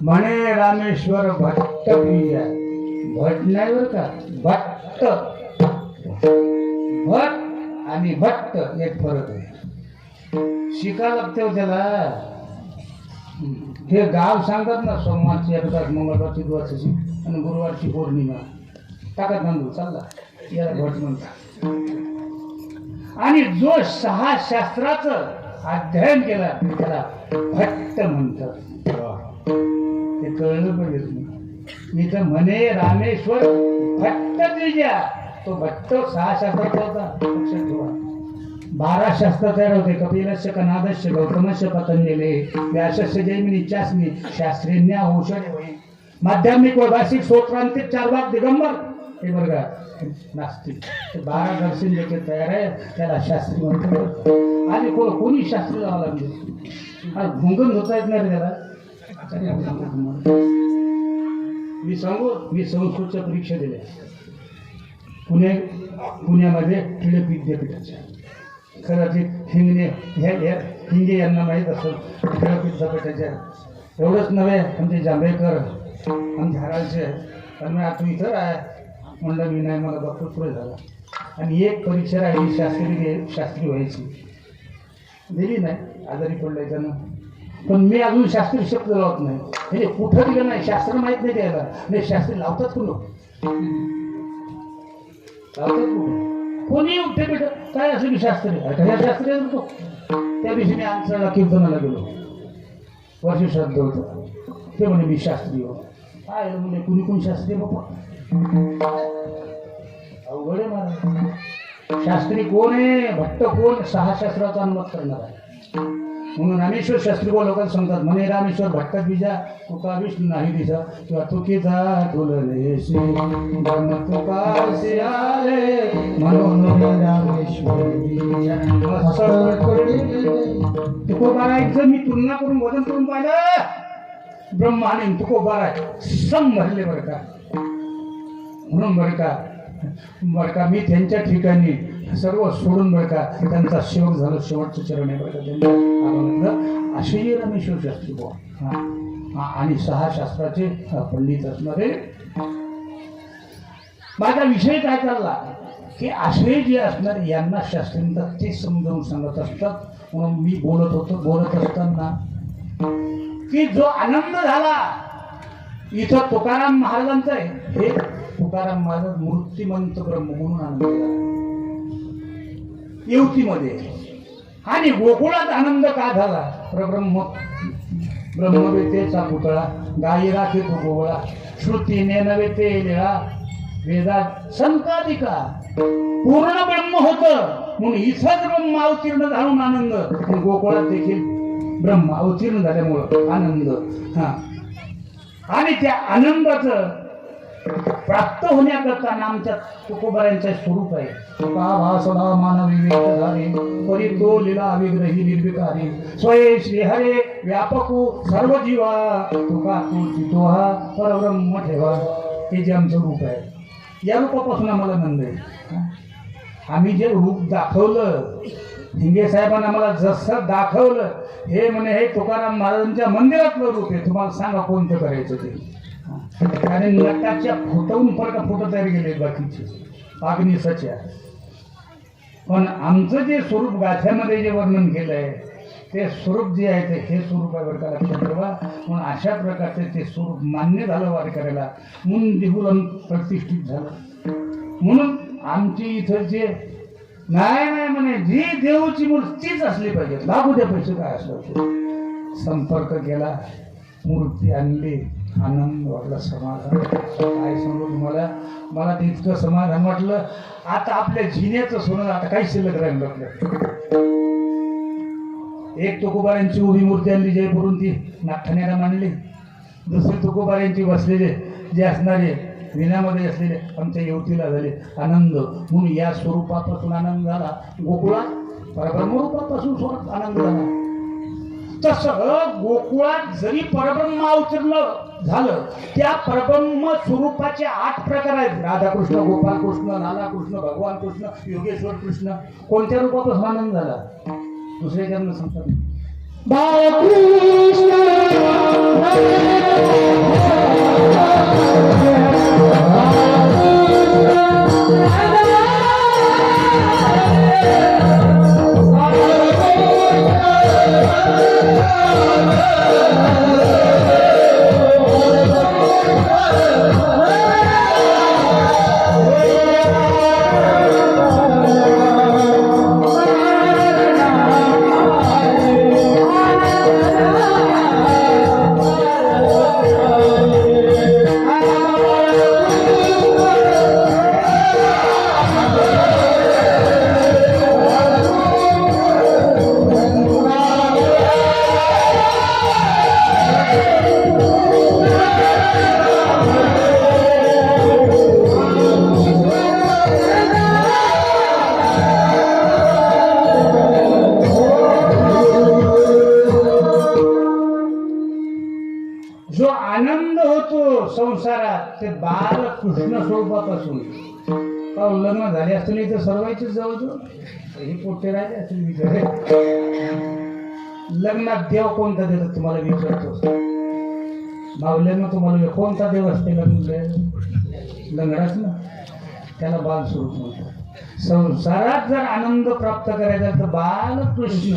म्हणे रामेश्वर भट्ट प्रिया. भट नाही बरं का, भट्ट. भट आणि भट्ट एक फरक आहे, शिका लागते हो त्याला. हे गाव सांगतात ना, सोमवारची येतात, मंगळवारची द्वादशी आणि गुरुवारची पौर्णिमा. टाकत नांदू चालला याला भट म्हणतात. आणि जो 6 शास्त्राचं अध्ययन केला त्याला भट्ट म्हणतात. ते कळलं पाहिजे तुम्ही. मी तर म्हणे रामेश्वर भट्ट द्विजा. तो भट्ट 6 शास्त्राचा होता, लक्षात ठेवा. 12 शास्त्र तयार होते. कपिलस्य, कनादस्य, गौतमस्य, पतंजले, व्यासस्य, जैमिनी, चास्मी, शास्त्रेण्या औषधे होई. माध्यमिक वैभाषिक स्तोत्रांतिक 4 भाग दिगंबर. हे बरं का नास्तिक. 12 दर्शन ज्याचे तयार आहे त्याला शास्त्री म्हणतो. आणि कोणी शास्त्री लावा लागले. हा घुंगण होता येत नाही रे त्याला. मी सांगू, मी संस्कृतच्या परीक्षा दिल्या पुण्यामध्ये टिळक विद्यापीठाच्या. खरं ते हिंगे यांना माहीत असतं टिळक विद्यापीठाच्या. एवढंच नव्हे, आमचे जांभेकर आमच्या हरालचे. पण आता इथं आहे म्हणलं मी नाही, मला डॉक्टर पुढे झाला. आणि एक परीक्षा राहिली शास्त्री व्हायची, दिली नाही, आजारी पडलं त्यानं. पण मी अजून शास्त्री शब्द लावत नाही. म्हणजे कुठं दिलं नाही, शास्त्र माहीत नाही द्यायला. नाही, शास्त्री लावतात कुठं, लावतात कुठं, कोणी उठे बेट काय असं की शास्त्री शास्त्री असतो. त्या दिवशी मी आमचा कीर्तनाला गेलो, वर्ष श्राद्ध होतं. ते म्हणे मी शास्त्री हो. काय म्हणे कुणी कोण शास्त्री बाबा, अवघड आहे मला. शास्त्री कोण आहे, भट्ट कोण, 6 शास्त्राचा अनुमत करणार आहे. म्हणून रामेश्वर शास्त्री लोकांना सांगतात म्हणे रामेश्वर भट्ट बीजा तुका विष्णू नाही दिसा किंवा तुकीचा तुलरेशी तुका आले म्हणून तुकोबारायचं मी तुलना करून वजन करून पाहिलं. ब्रह्म आणि तुकोबाराय सम भरले बरं का. म्हणून बरं का मी त्यांच्या ठिकाणी सर्व सोडून बरं का त्यांचा सेवक झालो, शेवटचं चरण आहे बरं का. त्यांना असे रामेश्वर शास्त्री बुवा आणि 6 शास्त्राचे पंडित असणारे. माझा विषय काय चालला की असे जे असणार यांना शास्त्रींचा ते समजावून सांगत असतात. म्हणून मी बोलत असताना की जो आनंद झाला इथं तुकाराम महाराजांचा आहे, हे तुकाराम महाराज मूर्तिमंत ब्रह्म म्हणून आनंद झाला येवतीमध्ये. आणि गोकुळात आनंद का झाला, परब्रह्म ब्रह्मवेतेचा पुतळा गाई राखे तो गोवळा श्रुतीने नव्हे ते लिळा वेदात संकादिका पूर्ण ब्रह्म होतं. म्हणून इथंच ब्रह्म अवतीर्ण झाून आनंद, गोकुळात देखील ब्रह्म अवतीर्ण झाल्यामुळं आनंद. आणि त्या आनंदाचं प्राप्त होण्याकरता आमच्या तुकोबारांचं स्वरूप आहे. तुका भासदा मानवी वेशधारी परी तो लीला विग्रही निर्विकारी स्वये श्रीहरे व्यापकू सर्व जीवा तुका तू चितो हा परब्रह्म ठेवा. हे जे आमचं रूप आहे, या रूपापासून आम्हाला आनंद आहे. आम्ही जे रूप दाखवलं, हिंगे साहेबांना आम्हाला जसं दाखवलं, हे म्हणे हे तुकाराम महाराजांच्या मंदिरातलं रूप आहे, तुम्हाला सांगा कोणतं करायचं ते. आणि नटाच्या फोटोहून फोटो तयार केले बाकीचे अग्निसाच्या. पण आमचं जे स्वरूप गाथ्यामध्ये जे वर्णन केलं आहे ते स्वरूप जे आहे ते हे स्वरूप आहे बरं का, लक्षात ठेवा. म्हणून अशा प्रकारचे ते स्वरूप मान्य झालं वारकऱ्याला, म्हणून देहूलन प्रतिष्ठित झालं. म्हणून आमची इथं जे नाही म्हणे जी देऊची मूर्तीच असली पाहिजे, लागू द्या पैसे काय असलं. संपर्क केला, मूर्ती आणली, आनंद वाटला, समाधान. काय सांगू तुम्हाला, मला ते इतकं समाधान वाटलं. आता आपल्या जिन्याचं सोनं आता काही शिल्लक राहिलं आपल्या. एक तुकोबारांची उभी मूर्ती आणली जयपूरून, ती नागठाण्याला मांडली. दुसरी तुकोबारांची बसलेले जे असणारे विण्यामध्ये असलेले आमच्या येवतीला झाले आनंद. म्हणून या स्वरूपापासून आनंद झाला, गोकुळात परब्रह्म रूपापासून स्वरूप आनंद झाला. तसं गोकुळात जरी परब्रह्म अवतरलं झालं, त्या परब्रह्म स्वरूपाचे 8 प्रकार आहेत. राधाकृष्ण, गोपाल कृष्ण, लाला कृष्ण, भगवान कृष्ण, योगेश्वर कृष्ण. कोणत्या रूपापासून आनंद झाला दुसऱ्याच्या सांगतात. जो आनंद होतो संसारात ते बाल कृष्ण स्वरूपापासून. लग्न झाले असतील तर सर्वांचीच जवळजवळ हे पोटे राहिले असतील विचार. लग्नात देव कोणता देतात तुम्हाला विचारतो. मावल्यांना तुम्हाला कोणता देव असते लग्न? लंगडाच ना. त्याला बालस्वरूप म्हणतात. संसारात जर आनंद प्राप्त करायचा तर बालकृष्ण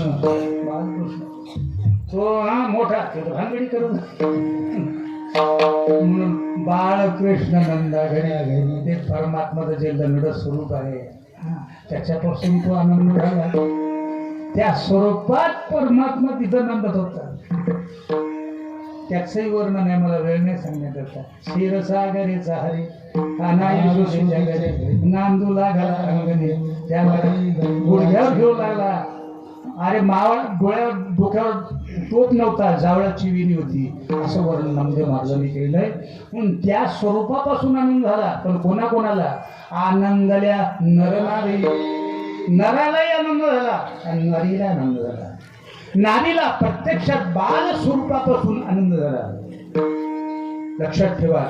तो मोठा भांगडी करून म्हणून बाळकृष्ण नंदा घरी ते परमात्माचं जे लंगड स्वरूप आहे त्याच्यापासून तो आनंद झाला. त्या स्वरूपात परमात्मा तिथं नंदत होता. त्याचंही वर्णन आहे, मला वेळ नाही सांगण्यात येतात. क्षीरसागरेचा हरी नांदू लागला अंगणे त्याला गुडघ्यावर घेऊ लागला. अरे मावळ डोळ्यावर डोक्यावर टोप नव्हता, जावळाची विणी होती, असं वर्णन नामदेव महाराजांनी केलंय. पण त्या स्वरूपापासून आनंद झाला. पण कोणाकोणाला आनंदल्या नरालाही आनंद झाला आणि नरीला आनंद झाला. नारीला प्रत्यक्षात बाल स्वरूपापासून आनंद झाला, लक्षात ठेवा.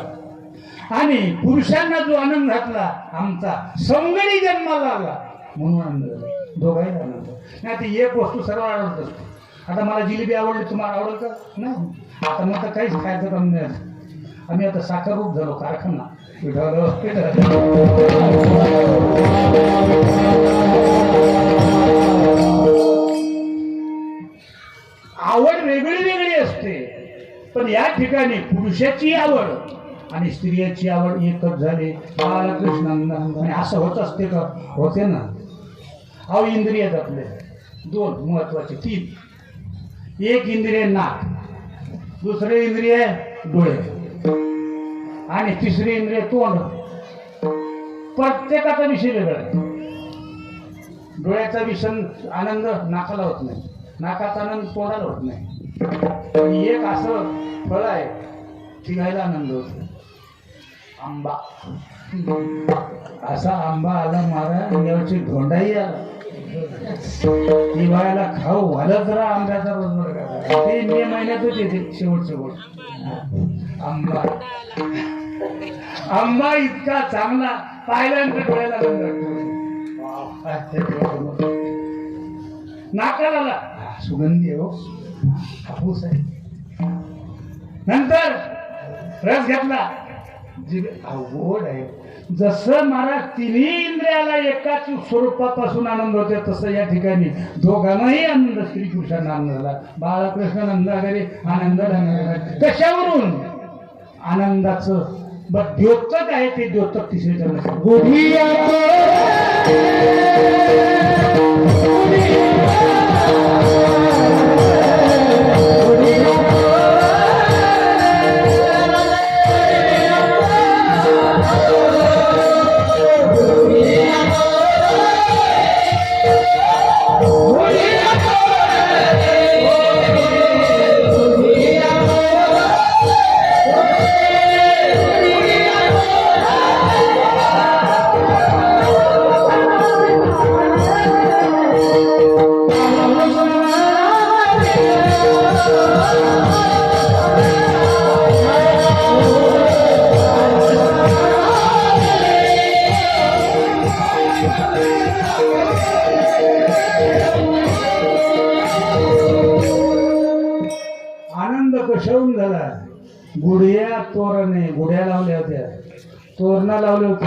आणि पुरुषांना जो आनंद घातला आमचा सौंदर्य जन्माला आला म्हणून आनंद झाला. दोघांना आनंद नाही. ती एक वस्तू सर्व आवडत असते. आता मला जिलेबी आवडली, तुम्हाला आवडेल का? नाही. आता मग तर काहीच खायचं काम नाही. आम्ही आता साखररूप झालो, कारखाना आवड वेगळी वेगळी असते. पण या ठिकाणी पुरुषाची आवड आणि स्त्रियाची आवड एकच झाली. बालकृष्ण आणि असं होत असते का? होते ना. अहो इंद्रिय आपले दोन महत्वाचे, तीन. एक इंद्रिय नाक, दुसरे इंद्रिय डोळे आणि तिसरे इंद्रिय तोंड. प्रत्येकाचा विषय वेगळा आहे. डोळ्याचा विषय आनंद नाकाला होत नाही, नाकाचा आनंद तोंडाला होत नाही. एक असं फळ आहे तिघायला आनंद होतो, आंबा. असा आंबा आला महाराज, यावरची धोंडाही आला. हिवाळ्याला खाऊ घालत राहा आंब्याचा रोजगार. ते मे महिन्यातच येते शेवट आंबा. आंबा इतका चांगला पाहिल्यानंतर डोळ्याला नाकाला सुगंधी आहे, हो हापूस आहे. नंतर रस घेतला, गोड आहे. जसं महाराज तिन्ही इंद्रियाला एकाच स्वरूपापासून आनंद होते, तसं या ठिकाणी दोघांनाही आनंद, स्त्री पुरुषांना आनंद झाला. बाळकृष्ण नंदाघरी आनंद झाला. कशावरून? आनंदाचं द्योतक आहे ते द्योतक तिसरे चरण. आनंद कशावरून झाला? गुढ्या तोरणे, गुढ्या लावल्या होत्या, तोरणा लावले होते,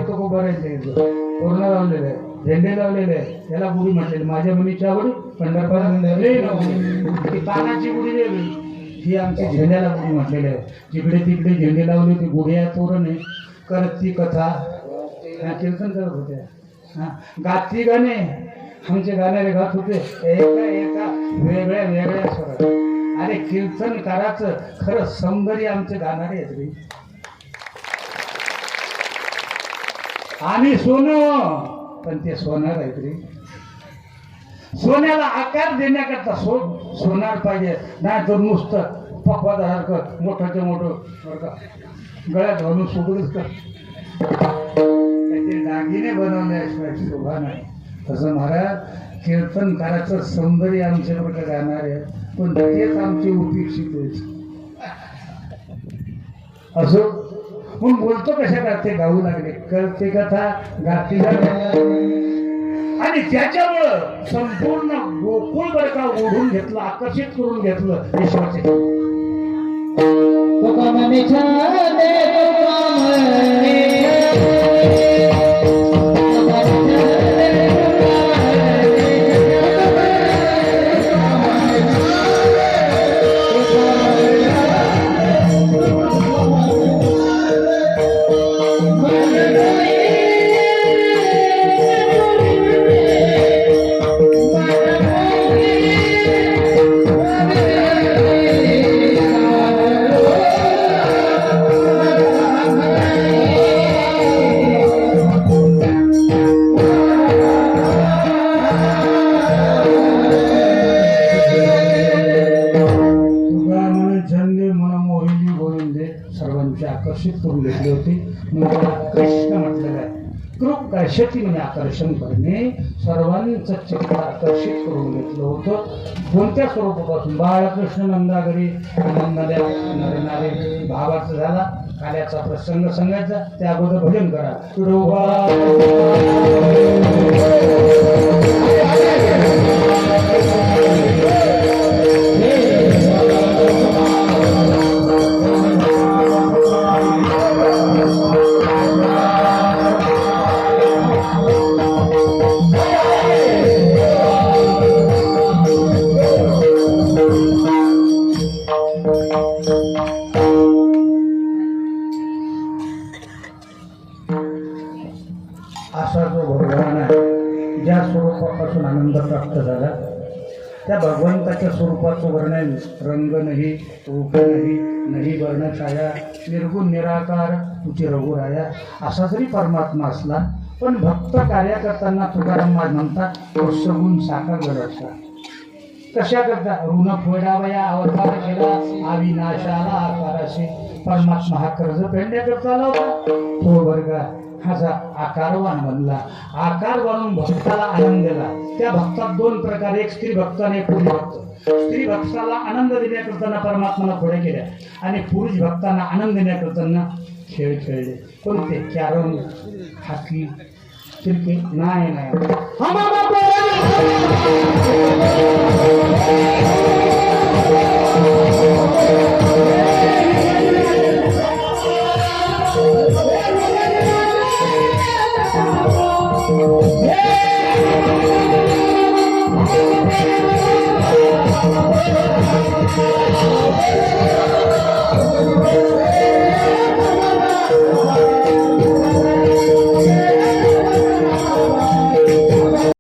तो बरायचे तोरण लावलेले, झेंडे लावलेले, त्याला गुढी म्हटलेली. माझ्या मुलीच्या गुढी पंढरपूर पानाची गुढी वेगळी, ही आमची झेंड्याला गुढी म्हटलेली आहे. जिकडे तिकडे झेंडे लावले होते, गुढ्या तोरणे करत ती कथा कीर्तन करत होत्या. गाती गाणे आमचे गाणारे गात होते, एका एका वेगळ्या वेगळ्या स्वरात. अरे कीर्तनकाराचं खरं सौंदर्य आमचे गाणारे आहेत रे. आम्ही सोनं, पण ते सोनार आहेत रे. सोन्याला आकार देण्याकरता सोनार पाहिजे, नाही तर नुसतं पक्वादासारखं मोठं मोठं गळ्यात घालून सोडूनच कर. ते दागिने बनवल्याशिवाय शोभा नाही. तसं महाराज कीर्तनकाराचं सौंदर्य आमच्याकडे गाणार आहे, पण तेच आमचे उपेक्षित आहेत. असो मग बोलतो कशा करते, गाऊ लागले, करते कथा गाती आणि त्याच्यामुळं संपूर्ण गोकुळ बरका ओढून घेतलं, आकर्षित करून घेतलं ईश्वरचे. तुका म्हणे छाने तुका म्हणे सर्वांचे आकर्षित करून घेतले होते म्हणून त्याला कृष्ण म्हटलेलं आहे. कृप कर्षती म्हणजे आकर्षण करणे, सर्वांचं चित्त आकर्षित करून घेतलं होतं. कोणत्या स्वरूपापासून? बाळकृष्ण नंदागरी आनंदाल्या नरनारे भावाचा झाला, काल्याचा प्रसंग सांगायचा, त्या अगोदर भजन करा. असा जो भगवान आहे, ज्या स्वरूपापासून आनंद प्राप्त झाला, त्या भगवंताच्या स्वरूपाचं वर्णन रंग नाही, रूप नाही, नाही वर्ण छाया, निर्गुण निराकार तुझे रघुराया, असा जरी परमात्मा असला, पण भक्त कार्य करताना तुकाराम महाराज म्हणतात तो सगुण साकार घडवता. कशा करता? ऋण फोडावया अवतार केला, अविनाशाला आकाराशी. परमात्मा हा कर्ज फेडण्याकरता आला होता, तो वर्गा हा आकारवान बनला. आकार बनून भक्ताला आनंद दिला. त्या भक्तात दोन प्रकार, एक स्त्री भक्त आणि एक पुरुष भक्त. स्त्री भक्ताला आनंद देण्याकरताना परमात्माला खोड्या केल्या आणि पुरुष भक्तांना आनंद देण्याकरताना खेळ खेळले. कोणते? कॅरम, हॉकी, क्रिकेट नाही.